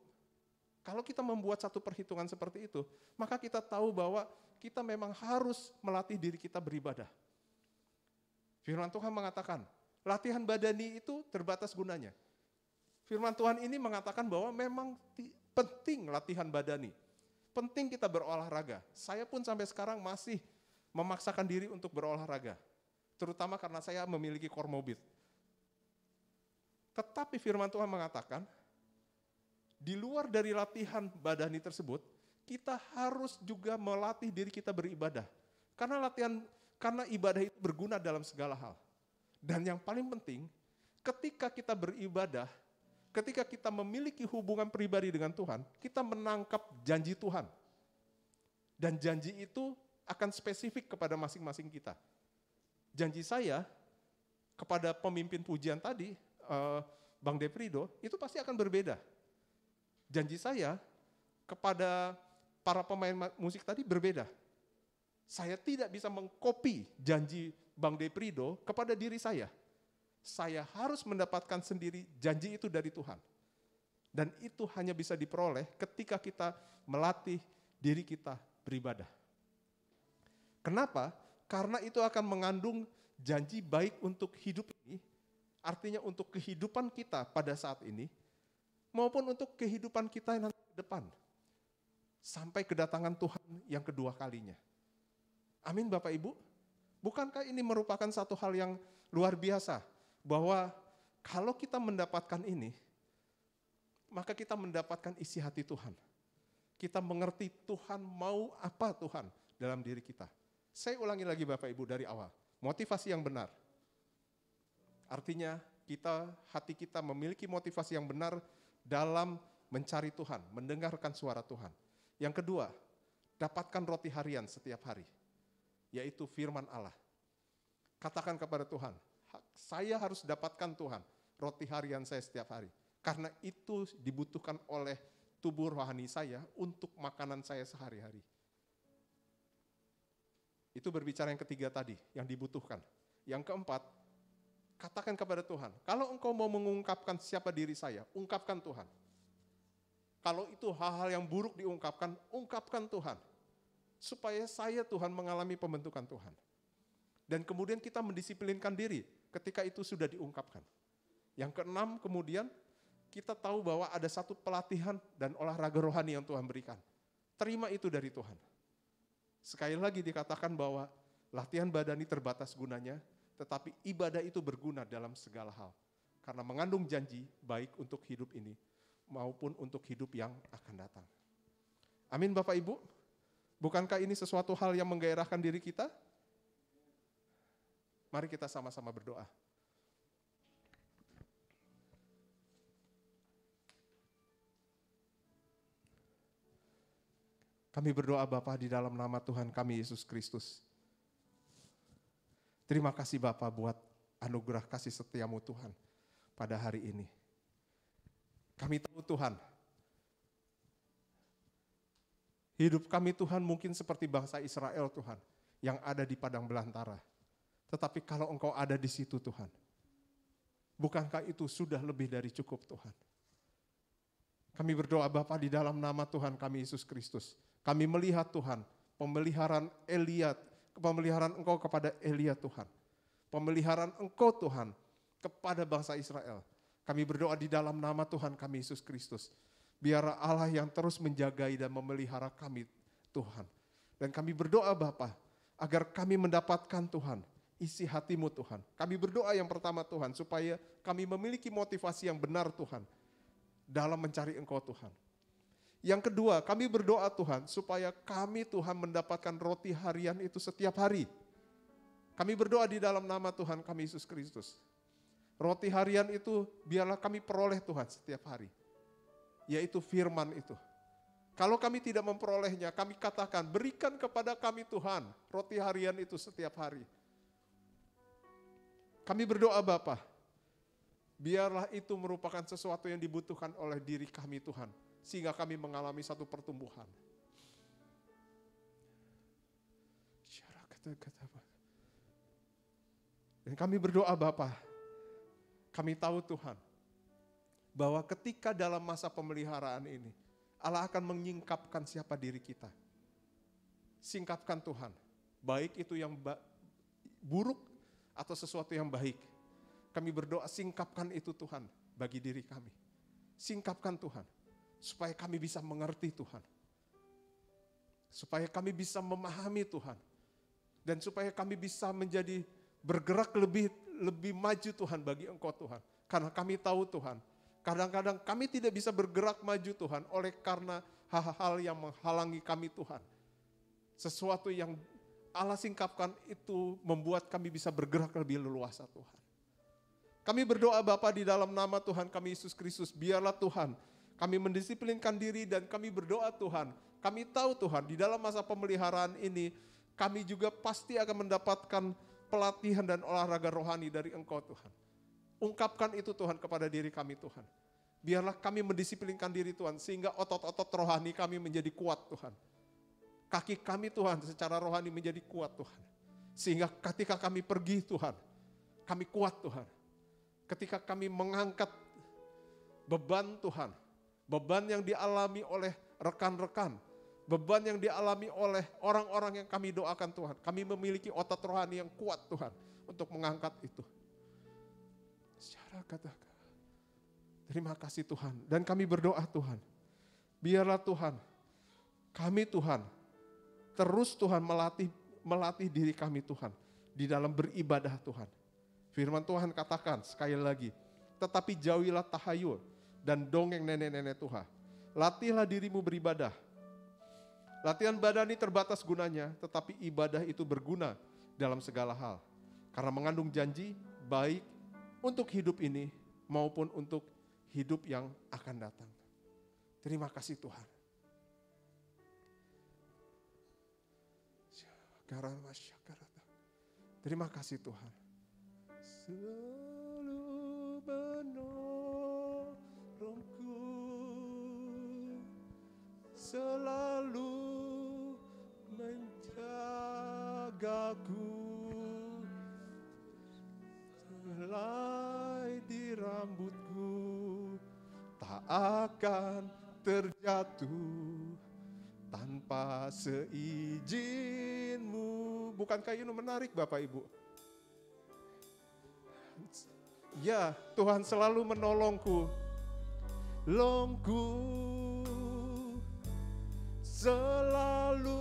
Kalau kita membuat satu perhitungan seperti itu, maka kita tahu bahwa kita memang harus melatih diri kita beribadah. Firman Tuhan mengatakan, latihan badani itu terbatas gunanya. Firman Tuhan ini mengatakan bahwa memang penting latihan badani. Penting kita berolahraga. Saya pun sampai sekarang masih memaksakan diri untuk berolahraga. Terutama karena saya memiliki komorbid. Tetapi firman Tuhan mengatakan, di luar dari latihan badani tersebut, kita harus juga melatih diri kita beribadah. Karena ibadah itu berguna dalam segala hal. Dan yang paling penting, ketika kita beribadah, ketika kita memiliki hubungan pribadi dengan Tuhan, kita menangkap janji Tuhan. Dan janji itu akan spesifik kepada masing-masing kita. Janji saya kepada pemimpin pujian tadi, Bang Deprido, itu pasti akan berbeda. Janji saya kepada para pemain musik tadi berbeda. Saya tidak bisa mengcopy janji Bang Deprido kepada diri saya. Saya harus mendapatkan sendiri janji itu dari Tuhan. Dan itu hanya bisa diperoleh ketika kita melatih diri kita beribadah. Kenapa? Karena itu akan mengandung janji baik untuk hidup ini, artinya untuk kehidupan kita pada saat ini, maupun untuk kehidupan kita nanti ke depan. Sampai kedatangan Tuhan yang kedua kalinya. Amin Bapak Ibu. Bukankah ini merupakan satu hal yang luar biasa? Bahwa kalau kita mendapatkan ini, maka kita mendapatkan isi hati Tuhan. Kita mengerti Tuhan mau apa Tuhan dalam diri kita. Saya ulangi lagi Bapak Ibu dari awal. Motivasi yang benar. Artinya hati kita memiliki motivasi yang benar dalam mencari Tuhan, mendengarkan suara Tuhan. Yang kedua, dapatkan roti harian setiap hari, yaitu firman Allah. Katakan kepada Tuhan, saya harus dapatkan Tuhan, roti harian saya setiap hari. Karena itu dibutuhkan oleh tubuh rohani saya untuk makanan saya sehari-hari. Itu berbicara yang ketiga tadi, yang dibutuhkan. Yang keempat, katakan kepada Tuhan, kalau engkau mau mengungkapkan siapa diri saya, ungkapkan Tuhan. Kalau itu hal-hal yang buruk diungkapkan, ungkapkan Tuhan. Supaya saya Tuhan mengalami pembentukan Tuhan. Dan kemudian kita mendisiplinkan diri ketika itu sudah diungkapkan. Yang keenam kemudian kita tahu bahwa ada satu pelatihan dan olahraga rohani yang Tuhan berikan. Terima itu dari Tuhan. Sekali lagi dikatakan bahwa latihan badani terbatas gunanya, tetapi ibadah itu berguna dalam segala hal. Karena mengandung janji baik untuk hidup ini maupun untuk hidup yang akan datang. Amin Bapak Ibu. Bukankah ini sesuatu hal yang menggairahkan diri kita? Mari kita sama-sama berdoa. Kami berdoa Bapa di dalam nama Tuhan kami Yesus Kristus. Terima kasih Bapa buat anugerah kasih setiamu Tuhan pada hari ini. Kami tahu Tuhan, hidup kami Tuhan mungkin seperti bangsa Israel Tuhan, yang ada di padang belantara. Tetapi kalau Engkau ada di situ Tuhan, bukankah itu sudah lebih dari cukup Tuhan? Kami berdoa Bapa di dalam nama Tuhan kami Yesus Kristus. Kami melihat Tuhan, pemeliharaan pemeliharaan Engkau kepada Elia Tuhan. Pemeliharaan Engkau Tuhan kepada bangsa Israel. Kami berdoa di dalam nama Tuhan kami Yesus Kristus. Biar Allah yang terus menjagai dan memelihara kami Tuhan. Dan kami berdoa Bapa, agar kami mendapatkan Tuhan, isi hatimu Tuhan. Kami berdoa yang pertama Tuhan, supaya kami memiliki motivasi yang benar Tuhan, dalam mencari Engkau Tuhan. Yang kedua, kami berdoa Tuhan, supaya kami Tuhan mendapatkan roti harian itu setiap hari. Kami berdoa di dalam nama Tuhan kami Yesus Kristus. Roti harian itu biarlah kami peroleh Tuhan setiap hari. Yaitu firman itu. Kalau kami tidak memperolehnya, kami katakan berikan kepada kami Tuhan roti harian itu setiap hari. Kami berdoa Bapa, biarlah itu merupakan sesuatu yang dibutuhkan oleh diri kami Tuhan. Sehingga kami mengalami satu pertumbuhan. Dan kami berdoa Bapa, kami tahu Tuhan, bahwa ketika dalam masa pemeliharaan ini, Allah akan menyingkapkan siapa diri kita. Singkapkan Tuhan, baik itu yang buruk atau sesuatu yang baik. Kami berdoa singkapkan itu Tuhan bagi diri kami. Singkapkan Tuhan, supaya kami bisa mengerti Tuhan. Supaya kami bisa memahami Tuhan. Dan supaya kami bisa menjadi bergerak lebih maju Tuhan bagi Engkau Tuhan. Karena kami tahu Tuhan, kadang-kadang kami tidak bisa bergerak maju Tuhan oleh karena hal-hal yang menghalangi kami Tuhan. Sesuatu yang Allah singkapkan itu membuat kami bisa bergerak lebih leluasa Tuhan. Kami berdoa Bapa di dalam nama Tuhan kami Yesus Kristus, biarlah Tuhan kami mendisiplinkan diri dan kami berdoa Tuhan. Kami tahu Tuhan di dalam masa pemeliharaan ini kami juga pasti akan mendapatkan pelatihan dan olahraga rohani dari Engkau Tuhan. Ungkapkan itu Tuhan kepada diri kami Tuhan. Biarlah kami mendisiplinkan diri Tuhan sehingga otot-otot rohani kami menjadi kuat Tuhan. Kaki kami Tuhan secara rohani menjadi kuat Tuhan. Sehingga ketika kami pergi Tuhan, kami kuat Tuhan. Ketika kami mengangkat beban Tuhan, beban yang dialami oleh rekan-rekan, beban yang dialami oleh orang-orang yang kami doakan Tuhan. Kami memiliki otot rohani yang kuat Tuhan untuk mengangkat itu. Secara kata-kata, terima kasih Tuhan. Dan kami berdoa Tuhan, biarlah Tuhan, kami Tuhan, terus Tuhan melatih diri kami Tuhan, di dalam beribadah Tuhan. Firman Tuhan katakan sekali lagi, tetapi jauhilah tahayul dan dongeng nenek-nenek Tuhan. Latihlah dirimu beribadah. Latihan badani terbatas gunanya, tetapi ibadah itu berguna dalam segala hal. Karena mengandung janji baik untuk hidup ini maupun untuk hidup yang akan datang. Terima kasih Tuhan. Terima kasih Tuhan. Selalu menolongku, selalu menjagaku, helai di rambutku tak akan terjatuh tanpa seizinmu. Bukankah ini menarik Bapak Ibu? Ya, Tuhan selalu menolongku. Longku selalu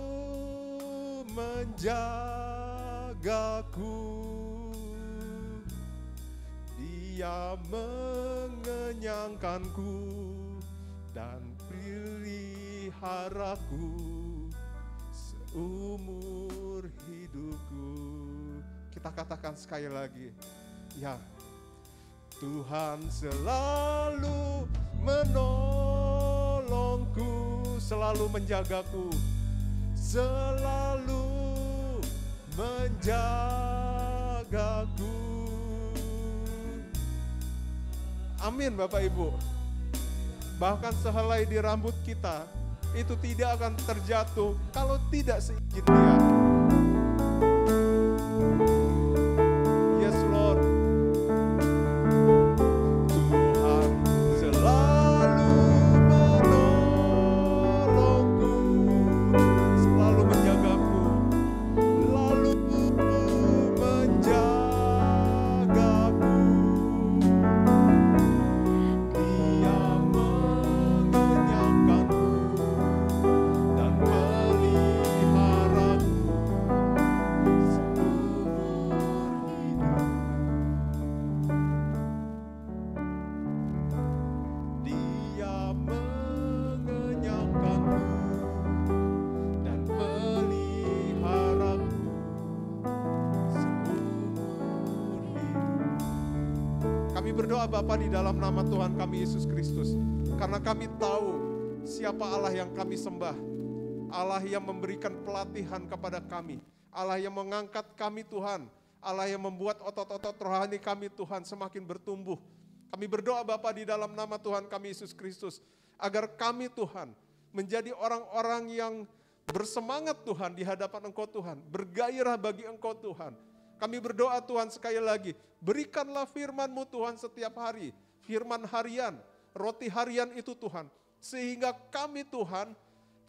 menjagaku. Dia mengenyangkanku dan peliharaku seumur hidupku. Kita katakan sekali lagi, ya, Tuhan selalu menolongku, selalu menjagaku, selalu menjagaku. Amin Bapak Ibu. Bahkan sehelai di rambut kita itu tidak akan terjatuh kalau tidak seizin Dia. Yes Lord. Tuhan selalu menolongku, selalu menjagaku, lalu menjagaku. Dia mengenyangkanku dan peliharaku seumur hidup. Dia mengenyangkanku dan peliharaku seumur hidup. Kami berdoa Bapa di dalam nama Tuhan kami Yesus Kristus, karena kami tahu siapa Allah yang kami sembah. Allah yang memberikan pelatihan kepada kami, Allah yang mengangkat kami Tuhan, Allah yang membuat otot-otot rohani kami Tuhan semakin bertumbuh. Kami berdoa Bapa di dalam nama Tuhan kami Yesus Kristus, agar kami Tuhan menjadi orang-orang yang bersemangat Tuhan di hadapan Engkau Tuhan, bergairah bagi Engkau Tuhan. Kami berdoa Tuhan sekali lagi, berikanlah firman-Mu Tuhan setiap hari, firman harian, roti harian itu Tuhan, sehingga kami Tuhan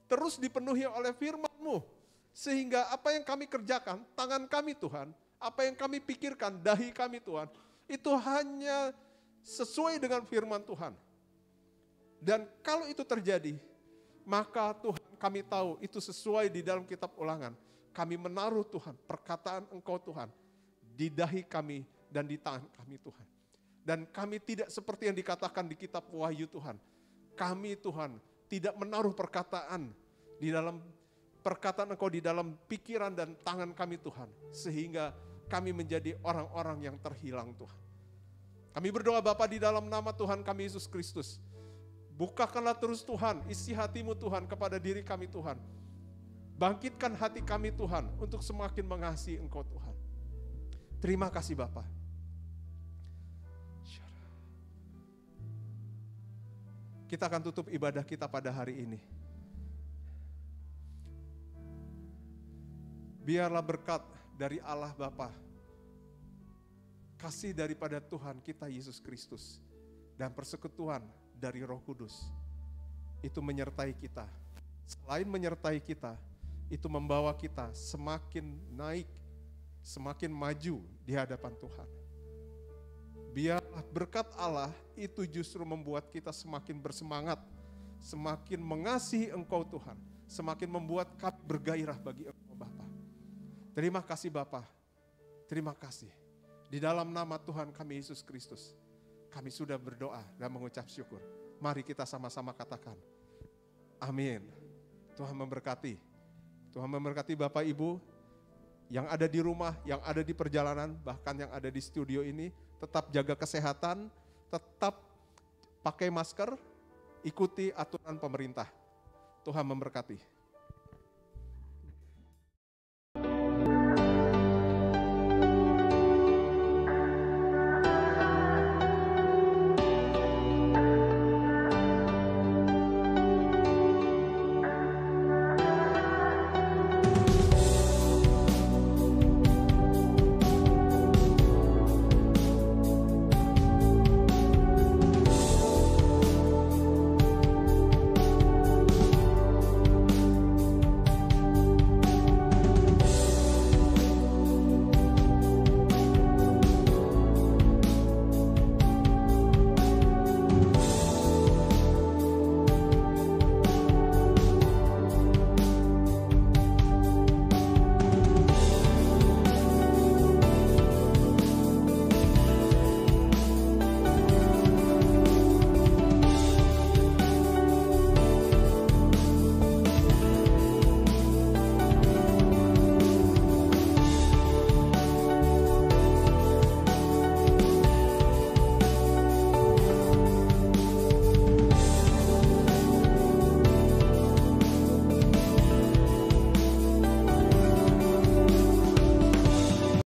terus dipenuhi oleh firman-Mu, sehingga apa yang kami kerjakan, tangan kami Tuhan, apa yang kami pikirkan, dahi kami Tuhan, itu hanya sesuai dengan firman Tuhan. Dan kalau itu terjadi, maka Tuhan kami tahu itu sesuai di dalam kitab Ulangan. Kami menaruh Tuhan, perkataan Engkau Tuhan, di dahi kami dan di tangan kami Tuhan. Dan kami tidak seperti yang dikatakan di kitab Wahyu Tuhan. Kami Tuhan tidak menaruh perkataan di dalam perkataan Engkau di dalam pikiran dan tangan kami Tuhan. Sehingga kami menjadi orang-orang yang terhilang Tuhan. Kami berdoa Bapa di dalam nama Tuhan kami Yesus Kristus. Bukakanlah terus Tuhan isi hati-Mu Tuhan kepada diri kami Tuhan. Bangkitkan hati kami Tuhan untuk semakin mengasihi Engkau Tuhan. Terima kasih Bapa. Kita akan tutup ibadah kita pada hari ini. Biarlah berkat dari Allah Bapa, kasih daripada Tuhan kita Yesus Kristus, dan persekutuan dari Roh Kudus itu menyertai kita. Selain menyertai kita, itu membawa kita semakin naik, semakin maju di hadapan Tuhan. Biarlah berkat Allah itu justru membuat kita semakin bersemangat, semakin mengasihi Engkau Tuhan, semakin membuat kami bergairah bagi Engkau Bapa. Terima kasih Bapa, terima kasih. Di dalam nama Tuhan kami Yesus Kristus, kami sudah berdoa dan mengucap syukur. Mari kita sama-sama katakan, amin. Tuhan memberkati. Tuhan memberkati Bapak Ibu yang ada di rumah, yang ada di perjalanan, bahkan yang ada di studio ini. Tetap jaga kesehatan, tetap pakai masker, ikuti aturan pemerintah. Tuhan memberkati.